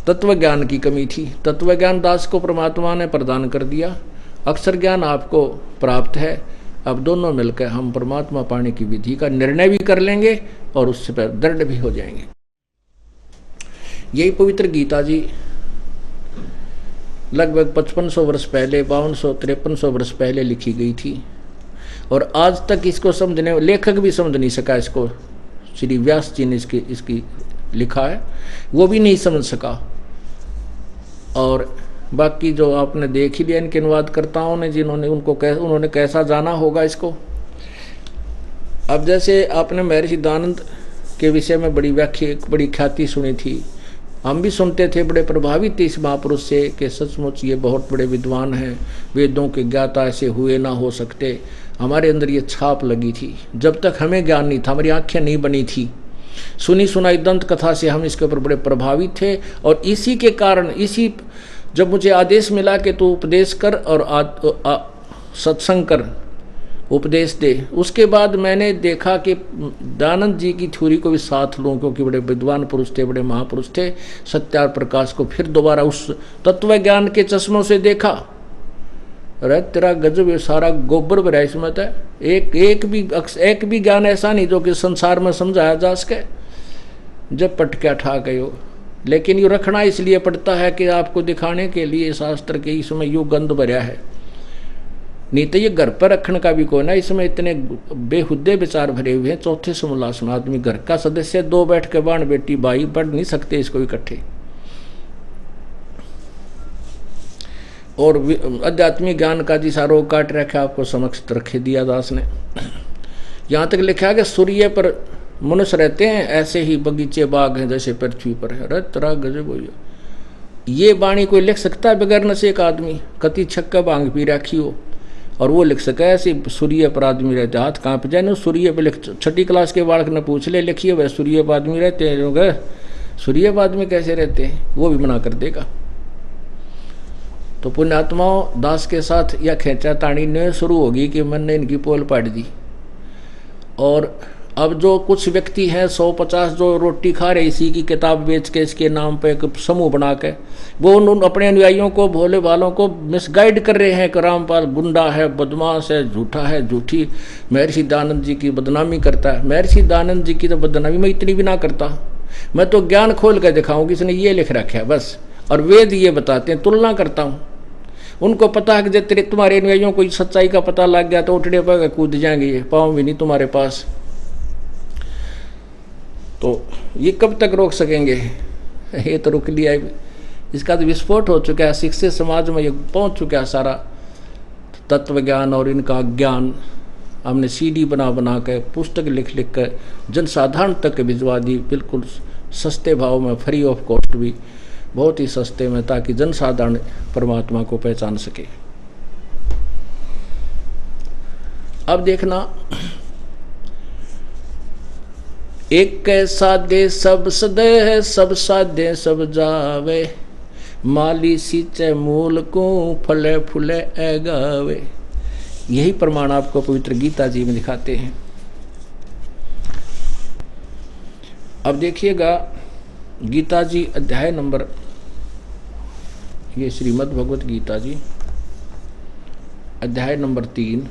तत्व ज्ञान की कमी थी। तत्व ज्ञान दास को परमात्मा ने प्रदान कर दिया, अक्षर ज्ञान आपको प्राप्त है। अब दोनों मिलकर हम परमात्मा पाने की विधि का निर्णय भी कर लेंगे और उससे पर दृढ़ भी हो जाएंगे। यही पवित्र गीता जी लगभग 5500 वर्ष पहले, 5200-5300 वर्ष पहले लिखी गई थी और आज तक इसको समझने, लेखक भी समझ नहीं सका इसको। श्री व्यास जी ने इसकी लिखा है, वो भी नहीं समझ सका। और बाकी जो आपने देख ही लिया इनके अनुवादकर्ताओं ने, जिन्होंने उन्होंने कैसा जाना होगा इसको। अब जैसे आपने महर्षि दयानंद के विषय में बड़ी व्याख्या, बड़ी ख्याति सुनी थी, हम भी सुनते थे, बड़े प्रभावित थे इस महापुरुष से कि सचमुच ये बहुत बड़े विद्वान हैं, वेदों के ज्ञाता ऐसे हुए ना हो सकते। हमारे अंदर ये छाप लगी थी, जब तक हमें ज्ञान नहीं था, हमारी आंखें नहीं बनी थी, सुनी सुनाई दंत कथा से हम इसके ऊपर बड़े प्रभावित थे। और इसी के कारण, इसी जब मुझे आदेश मिला कि तू उपदेश कर और सत्संग कर, उपदेश दे, उसके बाद मैंने देखा कि दयानंद जी की थ्योरी को भी साथ लूँ, क्योंकि बड़े विद्वान पुरुष थे, बड़े महापुरुष थे। सत्यार प्रकाश को फिर दोबारा उस तत्व ज्ञान के चश्मों से देखा, अरे तेरा गजब, ये सारा गोबर भरा इसमें था, एक भी ज्ञान ऐसा नहीं जो कि संसार में समझाया जा सके। जब पटक्या ठा गए हो, लेकिन ये रखना इसलिए पड़ता है कि आपको दिखाने के लिए शास्त्र के इसमें यू गंध भरा है, नहीं तो ये घर पर रखने का भी कोई ना, इसमें इतने बेहुदे विचार भरे हुए हैं। चौथे समोल्लास में आदमी घर का सदस्य, दो बैठ के बाण बेटी भाई पढ़ नहीं सकते इसको इकट्ठे। और आध्यात्मिक ज्ञान का जी सारो काट रखा, आपको समक्ष रखे दिया दास ने। यहाँ तक लिखा कि सूर्य पर मनुष्य रहते हैं, ऐसे ही बगीचे बाग हैं जैसे पृथ्वी पर है। अरे तरह गजब हो, ये वाणी कोई लिख सकता है बगैर नशे का आदमी? कति छक्का भांग पी रखी हो और वो लिख सके ऐसे सूर्य पर आदमी रहते, हाथ कांप जाए ना। सूर्य पर लिख, छठी क्लास के बालक ने पूछ ले, लिखिए वह सूर्य पर आदमी रहते हैं, सूर्य पर आदमी कैसे रहते हैं, वो भी मना कर देगा। तो पुण्यात्माओं, दास के साथ यह खेचा ताणी न शुरू होगी कि मैंने इनकी पोल पाट दी। और अब जो कुछ व्यक्ति हैं 150 जो रोटी खा रहे इसी की किताब बेच के, इसके नाम पे एक समूह बना के, वो उन अपने अनुयायियों को, भोले वालों को मिसगाइड कर रहे हैं कि रामपाल गुंडा है, बदमाश है, झूठा है, झूठी महर्षि दयानंद जी की बदनामी करता है। महर्षि दयानंद जी की तो बदनामी मैं इतनी भी ना करता, मैं तो ज्ञान खोल कर दिखाऊंगी, इसने ये लिख रखा है बस, और वेद ये बताते हैं, तुलना करता हूँ। उनको पता है कि जब तुम्हारे अनुयायियों को सच्चाई का पता लग गया तो उठने पर कूद जाएंगे, ये पाँव भी नहीं तुम्हारे पास। तो ये कब तक रोक सकेंगे? ये तो रुक लिया, इसका तो विस्फोट हो चुका है, शिक्षित समाज में ये पहुंच चुका है सारा तत्व ज्ञान और इनका ज्ञान। हमने सीडी बना बना के, पुस्तक लिख लिख कर जनसाधारण तक भिजवा दी, बिल्कुल सस्ते भाव में, फ्री ऑफ कॉस्ट भी, बहुत ही सस्ते में, ताकि जनसाधारण परमात्मा को पहचान सके। अब देखना, एक साधे सब सदे, सब साधे सब जावे, माली सींचे मूल को, फले फूले गावे। यही प्रमाण आपको पवित्र गीता जी में दिखाते हैं। अब देखिएगा गीता जी अध्याय नंबर, ये श्रीमद् भगवत गीता जी अध्याय नंबर 3,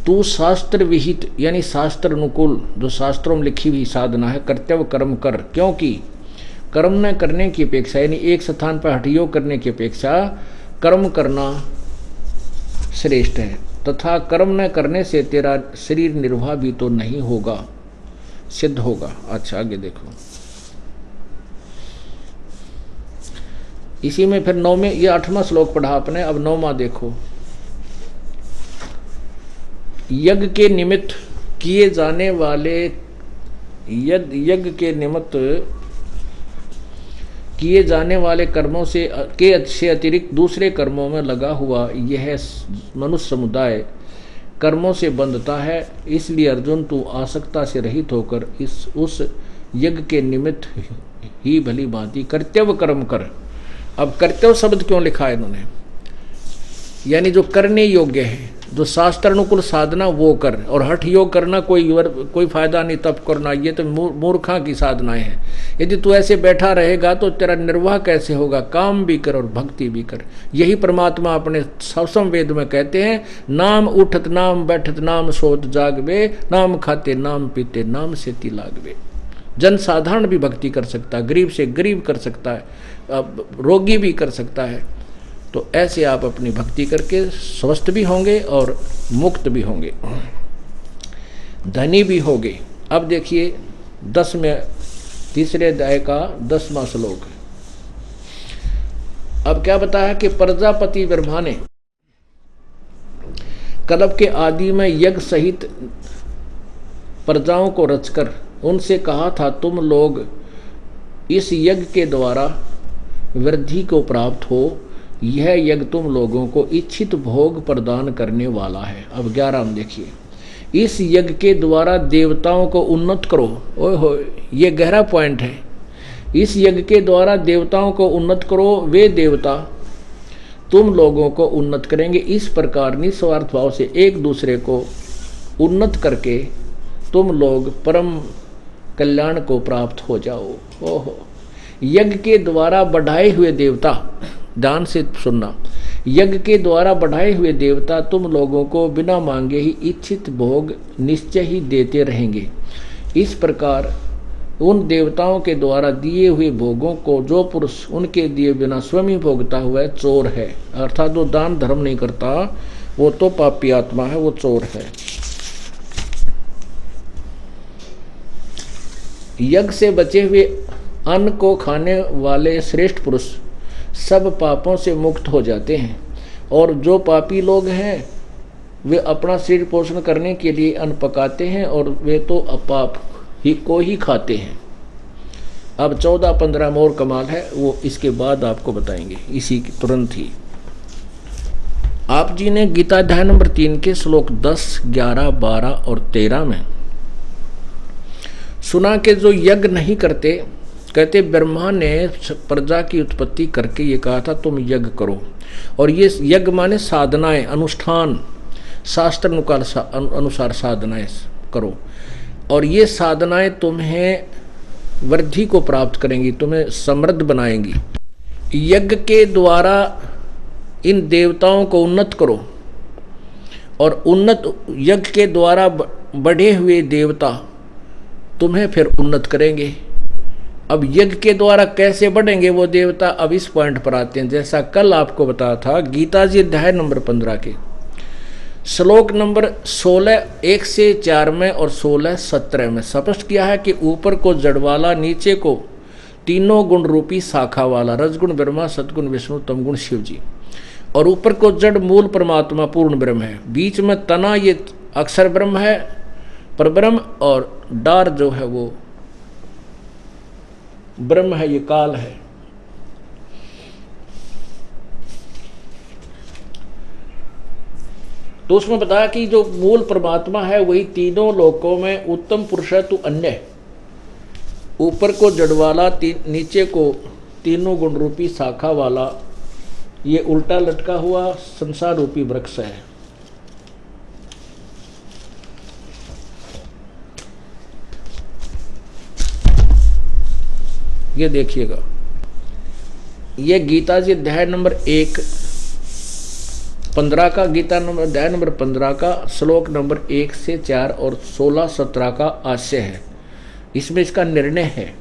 तू शास्त्र विहित यानी शास्त्र अनुकूल, जो शास्त्रों में लिखी हुई साधना है, कर्तव्य कर्म कर, क्योंकि कर्म न करने की अपेक्षा यानी एक स्थान पर हठयोग करने की अपेक्षा कर्म करना श्रेष्ठ है। तथा कर्म न करने से तेरा शरीर निर्वाह भी तो नहीं होगा, सिद्ध होगा। अच्छा आगे देखो, इसी में फिर 9वें, ये 8वां श्लोक पढ़ा आपने, अब 9वां देखो। यज्ञ के निमित्त किए जाने वाले, यज्ञ के निमित्त किए जाने वाले कर्मों से अतिरिक्त दूसरे कर्मों में लगा हुआ यह मनुष्य समुदाय कर्मों से बंधता है। इसलिए अर्जुन तू आसक्ता से रहित होकर उस यज्ञ के निमित्त ही भली भांति कर्तव्य कर्म कर। अब कर्तव्य शब्द क्यों लिखा है इन्होंने, यानी जो करने योग्य है, जो शास्त्र अनुकूल साधना वो कर, और हठ योग करना कोई फायदा नहीं, तप करना ये तो मूर्खा की साधनाएं हैं। यदि तू ऐसे बैठा रहेगा तो तेरा निर्वाह कैसे होगा, काम भी कर और भक्ति भी कर। यही परमात्मा अपने सवसम वेद में कहते हैं, नाम उठत नाम बैठत नाम सोत जागवे, नाम खाते नाम पीते नाम से ती लागवे। जन साधारण भी भक्ति कर सकता है, गरीब से गरीब कर सकता है, रोगी भी कर सकता है। तो ऐसे आप अपनी भक्ति करके स्वस्थ भी होंगे और मुक्त भी होंगे, धनी भी होंगे। अब देखिए 3 अध्याय का 10वां श्लोक। अब क्या बताया कि प्रजापति ब्रह्मा ने कल्प के आदि में यज्ञ सहित प्रजाओं को रचकर उनसे कहा था, तुम लोग इस यज्ञ के द्वारा वृद्धि को प्राप्त हो। यह यज्ञ तुम लोगों को इच्छित भोग प्रदान करने वाला है। अब 11 में देखिए, इस यज्ञ के द्वारा देवताओं को उन्नत करो। ओए हो, ये गहरा पॉइंट है। इस यज्ञ के द्वारा देवताओं को उन्नत करो, वे देवता तुम लोगों को उन्नत करेंगे। इस प्रकार निस्वार्थ भाव से एक दूसरे को उन्नत करके तुम लोग परम कल्याण को प्राप्त हो जाओ। ओहो, यज्ञ के द्वारा बढ़ाए हुए देवता, ध्यान से सुनना, यज्ञ के द्वारा बढ़ाए हुए देवता तुम लोगों को बिना मांगे ही इच्छित भोग निश्चय ही देते रहेंगे। इस प्रकार उन देवताओं के द्वारा दिए हुए भोगों को जो पुरुष उनके दिए बिना स्वयं ही भोगता हुआ चोर है, अर्थात जो दान धर्म नहीं करता वो तो पापी आत्मा है, वो चोर है। यज्ञ से बचे हुए अन्न को खाने वाले श्रेष्ठ पुरुष सब पापों से मुक्त हो जाते हैं, और जो पापी लोग हैं वे अपना शरीर पोषण करने के लिए अन्न पकाते हैं और वे तो अपाप ही खाते हैं। अब 14-15 में और कमाल है, वो इसके बाद आपको बताएंगे, इसी की तुरंत ही। आप जी ने गीता अध्याय नंबर 3 के श्लोक 10, 11, 12 और 13 में सुना कि जो यज्ञ नहीं करते, कहते ब्रह्मा ने प्रजा की उत्पत्ति करके ये कहा था तुम यज्ञ करो, और ये यज्ञ माने साधनाएं, अनुष्ठान, शास्त्र अनुसार साधनाएं करो, और ये साधनाएं तुम्हें वृद्धि को प्राप्त करेंगी, तुम्हें समृद्ध बनाएंगी। यज्ञ के द्वारा इन देवताओं को उन्नत करो, और उन्नत यज्ञ के द्वारा बढ़े हुए देवता तुम्हें फिर उन्नत करेंगे। अब यज्ञ के द्वारा कैसे बढ़ेंगे वो देवता, अब इस पॉइंट पर आते हैं। जैसा कल आपको बताया था, गीता जी अध्याय नंबर 15 के श्लोक नंबर 16 1 से 4 में और 16 17 में स्पष्ट किया है कि ऊपर को जड़ वाला, नीचे को तीनों गुण रूपी शाखा वाला, रजगुण ब्रह्मा, सतगुण विष्णु, तमगुण शिव जी, और ऊपर को जड़ मूल परमात्मा पूर्ण ब्रह्म है, बीच में तना ये अक्षर ब्रह्म है, परब्रह्म, और डार जो है वो ब्रह्म है, ये काल है। तो उसमें बताया कि जो मूल परमात्मा है वही तीनों लोकों में उत्तम पुरुष है, तू अन्य। ऊपर को जड़ वाला, नीचे को तीनों गुण रूपी शाखा वाला, ये उल्टा लटका हुआ संसार रूपी वृक्ष है। ये देखिएगा, ये गीता जी अध्याय नंबर 15 का, गीता नंबर अध्याय नंबर 15 का श्लोक नंबर 1 से 4 और 16-17 का आशय है। इसमें इसका निर्णय है।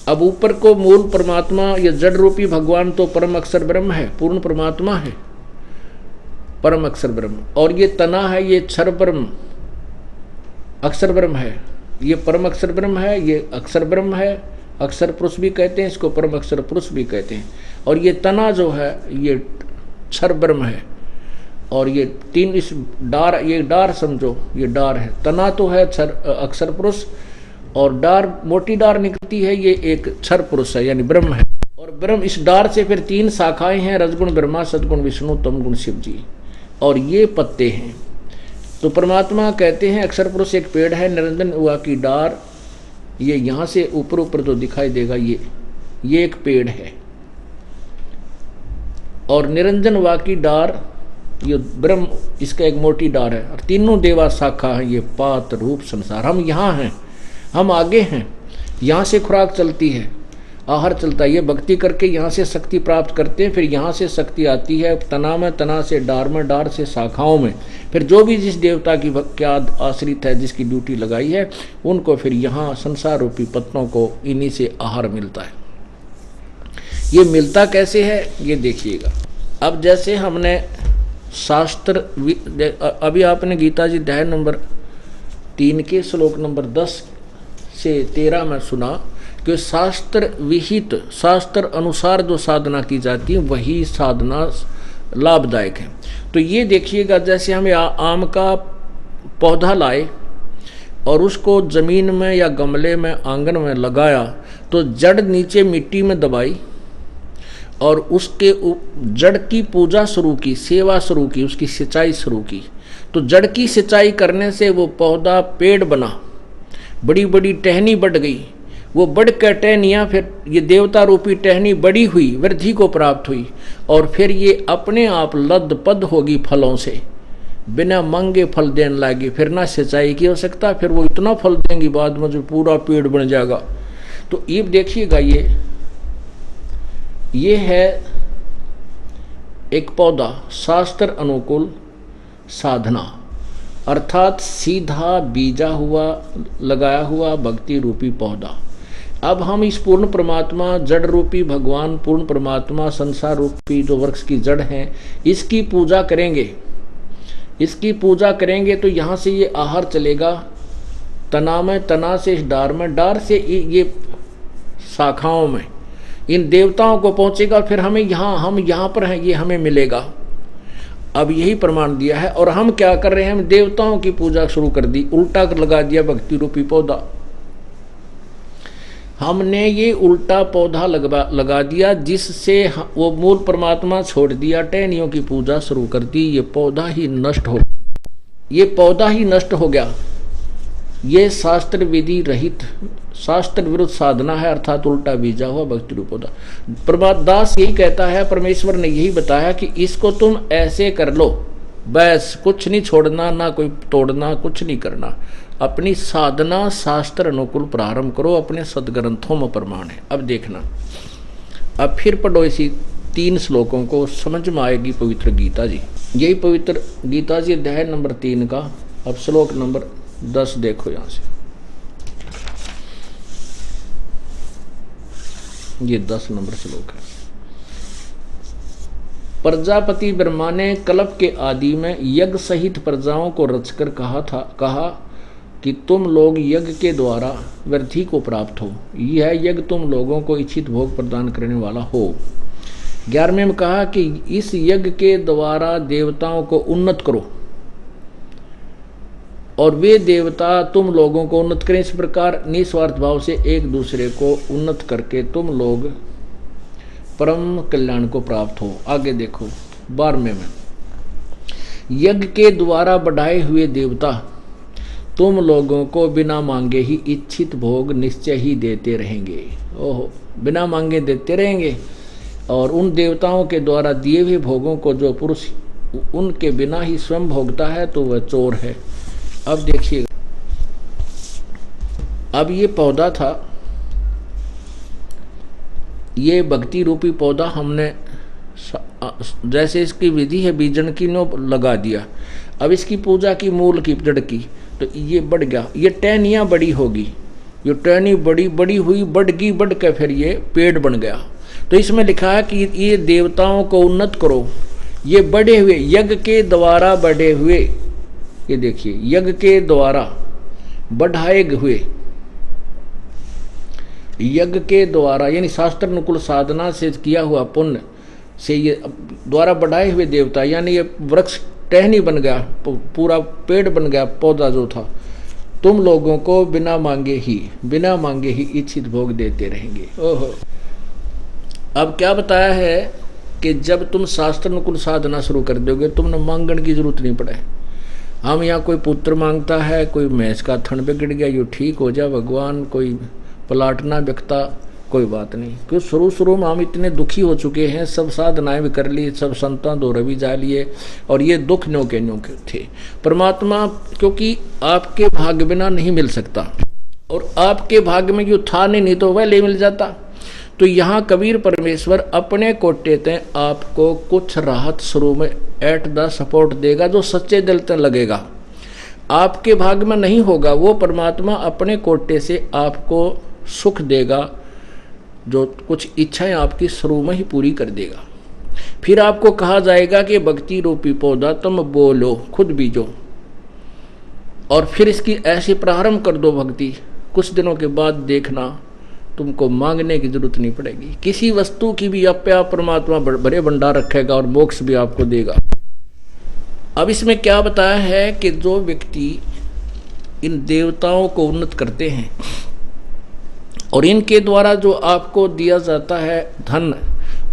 अब ऊपर को मूल परमात्मा, ये जड़ रूपी भगवान तो परम अक्षर ब्रह्म है, पूर्ण परमात्मा है, परम अक्षर ब्रह्म, और ये तना है, ये क्षर ब्रह्म, अक्षर ब्रह्म है, ये परम अक्षर ब्रह्म है, ये अक्षर ब्रह्म है, अक्षर पुरुष भी कहते हैं इसको, परम अक्षर पुरुष भी कहते हैं, और ये तना जो है ये क्षर ब्रह्म है, और ये तीन इस डार, ये डार समझो, ये डार है, तना तो है अक्षर पुरुष, और डार मोटी डार निकलती है, ये एक क्षर पुरुष है यानी ब्रह्म है, और ब्रह्म इस डार से फिर 3 शाखाएं हैं, रजगुण ब्रह्मा, सतगुण विष्णु, तमगुण शिव जी, और ये पत्ते हैं। तो परमात्मा कहते हैं अक्षर पुरुष एक पेड़ है, निरंजन हुआ की डार, ये यहाँ से ऊपर ऊपर जो दिखाई देगा ये एक पेड़ है, और निरंजन हुआ की डार ये ब्रह्म, इसका एक मोटी डार है, और तीनों देवा शाखा है, ये पात रूप संसार। हम यहाँ हैं, हम आगे हैं, यहाँ से खुराक चलती है, आहार चलता है, ये भक्ति करके यहाँ से शक्ति प्राप्त करते हैं, फिर यहाँ से शक्ति आती है तना में, तना से डार में, डार से शाखाओं में, फिर जो भी जिस देवता की क्या आश्रित है, जिसकी ड्यूटी लगाई है, उनको फिर यहाँ संसार रूपी पत्तों को इन्हीं से आहार मिलता है। ये मिलता कैसे है ये देखिएगा। अब जैसे हमने शास्त्र, अभी आपने गीता जी अध्याय नंबर 3 के श्लोक नंबर 10 से 13 में सुना कि शास्त्र विहित, शास्त्र अनुसार जो साधना की जाती है वही साधना लाभदायक है। तो ये देखिएगा, जैसे हमें आम का पौधा लाए और उसको ज़मीन में या गमले में आंगन में लगाया, तो जड़ नीचे मिट्टी में दबाई और उसके जड़ की पूजा शुरू की, सेवा शुरू की, उसकी सिंचाई शुरू की, तो जड़ की सिंचाई करने से वो पौधा पेड़ बना, बड़ी बड़ी टहनी बढ़ गई, वो बढ़ कर टहनियाँ, फिर ये देवता रूपी टहनी बड़ी हुई, वृद्धि को प्राप्त हुई, और फिर ये अपने आप लद पद होगी फलों से, बिना मांगे फल देने लगी, फिर ना सिंचाई की आवश्यकता, फिर वो इतना फल देंगी बाद में जो पूरा पेड़ बन जाएगा। तो ये देखिएगा, ये है एक पौधा, शास्त्र अनुकूल साधना, अर्थात सीधा बीजा हुआ, लगाया हुआ भक्ति रूपी पौधा। अब हम इस पूर्ण परमात्मा, जड़ रूपी भगवान, पूर्ण परमात्मा, संसार रूपी जो वृक्ष की जड़ है, इसकी पूजा करेंगे, इसकी पूजा करेंगे तो यहाँ से ये आहार चलेगा तना में, तना से इस डार में, डार से ये शाखाओं में इन देवताओं को पहुँचेगा, फिर हमें हम यहाँ पर हैं, ये हमें मिलेगा। अब यही प्रमाण दिया है। और हम क्या कर रहे हैं, हम देवताओं की पूजा शुरू कर दी, उल्टा कर लगा दिया भक्ति रूपी पौधा। हमने ये उल्टा पौधा लगा दिया, जिससे वो मूल परमात्मा छोड़ दिया, टहनियों की पूजा शुरू कर दी, ये पौधा ही नष्ट हो, ये पौधा ही नष्ट हो गया। ये शास्त्र विधि रहित, शास्त्र विरुद्ध साधना है, अर्थात उल्टा बीजा हुआ भक्ति रूप पौधा। प्रभात दास यही कहता है, परमेश्वर ने यही बताया कि इसको तुम ऐसे कर लो, बस कुछ नहीं छोड़ना, ना कोई तोड़ना, कुछ नहीं करना, अपनी साधना शास्त्र अनुकूल प्रारंभ करो, अपने सदग्रंथों में प्रमाण है। अब देखना, अब फिर पढ़ो इसी 3 श्लोकों को, समझ में आएगी पवित्र गीता जी। यही पवित्र गीता जी अध्याय नंबर 3 का अब श्लोक नंबर 10 देखो, यहाँ से ये 10 नंबर श्लोक है। प्रजापति ब्रह्मा ने कल्प के आदि में यज्ञ सहित प्रजाओं को रचकर कहा कि तुम लोग यज्ञ के द्वारा वृद्धि को प्राप्त हो, यह यज्ञ तुम लोगों को इच्छित भोग प्रदान करने वाला हो। 11वें में कहा कि इस यज्ञ के द्वारा देवताओं को उन्नत करो और वे देवता तुम लोगों को उन्नत करें। इस प्रकार निस्वार्थ भाव से एक दूसरे को उन्नत करके तुम लोग परम कल्याण को प्राप्त हो। आगे देखो 12वें में, यज्ञ के द्वारा बढ़ाए हुए देवता तुम लोगों को बिना मांगे ही इच्छित भोग निश्चय ही देते रहेंगे। ओहो, बिना मांगे देते रहेंगे। और उन देवताओं के द्वारा दिए हुए भोगों को जो पुरुष उनके बिना ही स्वयं भोगता है तो वह चोर है। अब देखिए, अब ये पौधा था, ये भक्ति रूपी पौधा हमने जैसे इसकी विधि है बीजन की नो लगा दिया। अब इसकी पूजा की मूल की जड़ की, तो ये बढ़ गया, ये टहनियाँ बड़ी होगी, ये टहनी बड़ी हुई, बढ़ के फिर ये पेड़ बन गया। तो इसमें लिखा है कि ये देवताओं को उन्नत करो, ये बढ़े हुए यज्ञ के द्वारा बढ़े हुए, ये देखिए यज्ञ के द्वारा बढ़ाए हुए, यज्ञ के द्वारा यानी शास्त्र अनुकूल साधना से किया हुआ पुण्य से ये द्वारा बढ़ाए हुए देवता, यानी ये वृक्ष टहनी बन गया, पूरा पेड़ बन गया, पौधा जो था, तुम लोगों को बिना मांगे ही इच्छित भोग देते रहेंगे। ओहो, अब क्या बताया है कि जब तुम शास्त्र अनुकूल साधना शुरू कर दोगे, तुमने मांगने की जरूरत नहीं पड़े। हम यहाँ कोई पुत्र मांगता है, कोई भैंस का थन बिगड़ गया, यो ठीक हो जा भगवान, कोई प्लाट ना बिकता, कोई बात नहीं। क्यों शुरू शुरू में हम इतने दुखी हो चुके हैं, सब साधनाएं भी कर ली, सब संतान दौरे भी जा लिए, और ये दुख न्यों के थे। परमात्मा क्योंकि आपके भाग्य बिना नहीं मिल सकता, और आपके भाग्य में जो था नहीं तो वह ले मिल जाता। तो यहाँ कबीर परमेश्वर अपने कोटे ते आपको कुछ राहत शुरू में एट द सपोर्ट देगा, जो सच्चे दिल से लगेगा। आपके भाग्य में नहीं होगा, वो परमात्मा अपने कोटे से आपको सुख देगा, जो कुछ इच्छाएं आपकी शुरू में ही पूरी कर देगा। फिर आपको कहा जाएगा कि भक्ति रूपी पौधा तुम बोलो खुद बीजो, और फिर इसकी ऐसी प्रारंभ कर दो भक्ति, कुछ दिनों के बाद देखना तुमको मांगने की जरूरत नहीं पड़ेगी। किसी वस्तु की भी आप परमात्मा बड़े भंडार रखेगा और मोक्ष भी आपको देगा। अब इसमें क्या बताया है कि जो व्यक्ति इन देवताओं को उन्नत करते हैं और इनके द्वारा जो आपको दिया जाता है धन,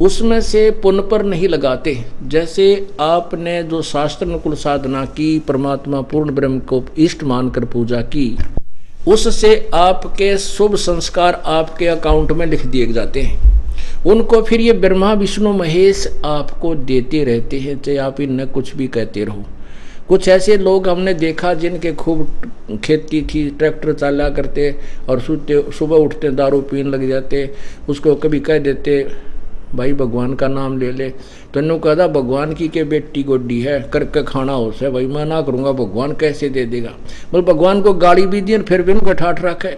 उसमें से पुण्य पर नहीं लगाते। जैसे आपने जो शास्त्र अनुकूल साधना की, परमात्मा पूर्ण ब्रह्म को इष्ट मानकर पूजा की, उससे आपके शुभ संस्कार आपके अकाउंट में लिख दिए जाते हैं। उनको फिर ये ब्रह्मा विष्णु महेश आपको देते रहते हैं, चाहे आप इन्हें कुछ भी कहते रहो। कुछ ऐसे लोग हमने देखा जिनके खूब खेती थी, ट्रैक्टर चला करते और सुबह उठते दारू पीने लग जाते, उसको कभी कह देते भाई भगवान का नाम ले ले, तो इन्हों कहता भगवान की के बेटी गोडी है करके खाना हो से, भाई मैं ना करूँगा, भगवान कैसे दे देगा। मतलब भगवान को गाड़ी भी दी फिर भी उनको ठाठ रखे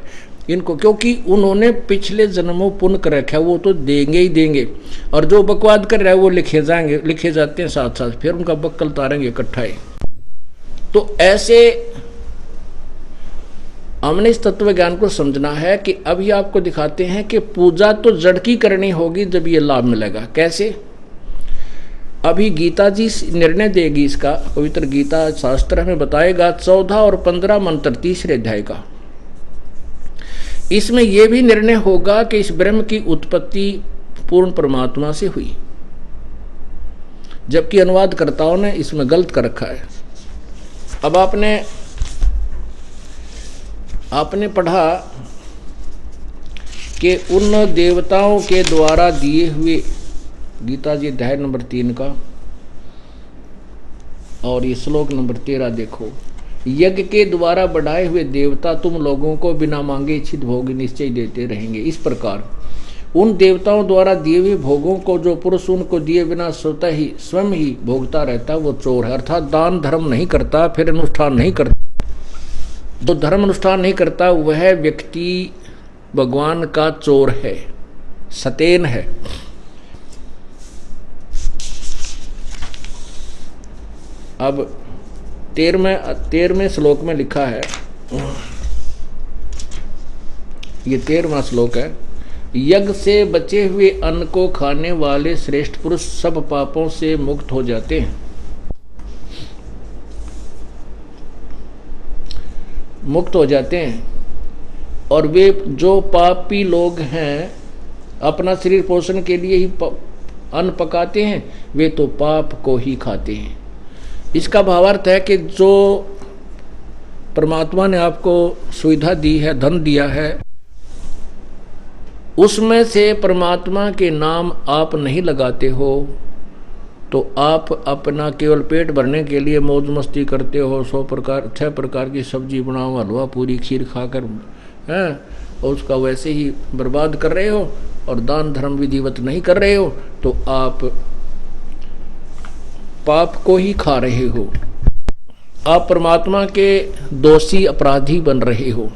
इनको, क्योंकि उन्होंने पिछले जन्मों पुण्य कर रखा है, वो तो देंगे ही देंगे, और जो बकवाद कर रहा है वो लिखे जाते हैं साथ साथ, फिर उनका बक्कल तारेंगे इकट्ठा ही। तो ऐसे हमने इस तत्व ज्ञान को समझना है कि अभी आपको दिखाते हैं कि पूजा तो जड़ की करनी होगी जब ये लाभ मिलेगा। कैसे? अभी गीता जी निर्णय देगी इसका, पवित्र गीता शास्त्र हमें बताएगा 14 और 15 मंत्र तीसरे अध्याय का। इसमें यह भी निर्णय होगा कि इस ब्रह्म की उत्पत्ति पूर्ण परमात्मा से हुई, जबकि अनुवादकर्ताओं ने इसमें गलत कर रखा है। अब आपने पढ़ा कि उन देवताओं के द्वारा दिए हुए, गीता जी अध्याय नंबर 3 का और ये श्लोक नंबर 13 देखो, यज्ञ के द्वारा बढ़ाए हुए देवता तुम लोगों को बिना मांगे इच्छित भोग निश्चय देते रहेंगे। इस प्रकार उन देवताओं द्वारा दिए हुए भोगों को जो पुरुष उनको दिए बिना स्वयं ही भोगता रहता वो चोर है। अर्थात दान धर्म नहीं करता, फिर अनुष्ठान नहीं करता, जो धर्म अनुष्ठान नहीं करता वह व्यक्ति भगवान का चोर है, सतेन है। अब 13वें श्लोक में लिखा है, ये 13वां श्लोक है, यज्ञ से बचे हुए अन्न को खाने वाले श्रेष्ठ पुरुष सब पापों से मुक्त हो जाते हैं। मुक्त हो जाते हैं, और वे जो पापी लोग हैं अपना शरीर पोषण के लिए ही अन्न पकाते हैं, वे तो पाप को ही खाते हैं। इसका भावार्थ है कि जो परमात्मा ने आपको सुविधा दी है, धन दिया है, उसमें से परमात्मा के नाम आप नहीं लगाते हो तो आप अपना केवल पेट भरने के लिए मौज मस्ती करते हो, 6 प्रकार की सब्जी बनाओ, हलवा पूरी खीर खाकर हैं, और उसका वैसे ही बर्बाद कर रहे हो और दान धर्म विधिवत नहीं कर रहे हो, तो आप पाप को ही खा रहे हो, आप परमात्मा के दोषी अपराधी बन रहे हो।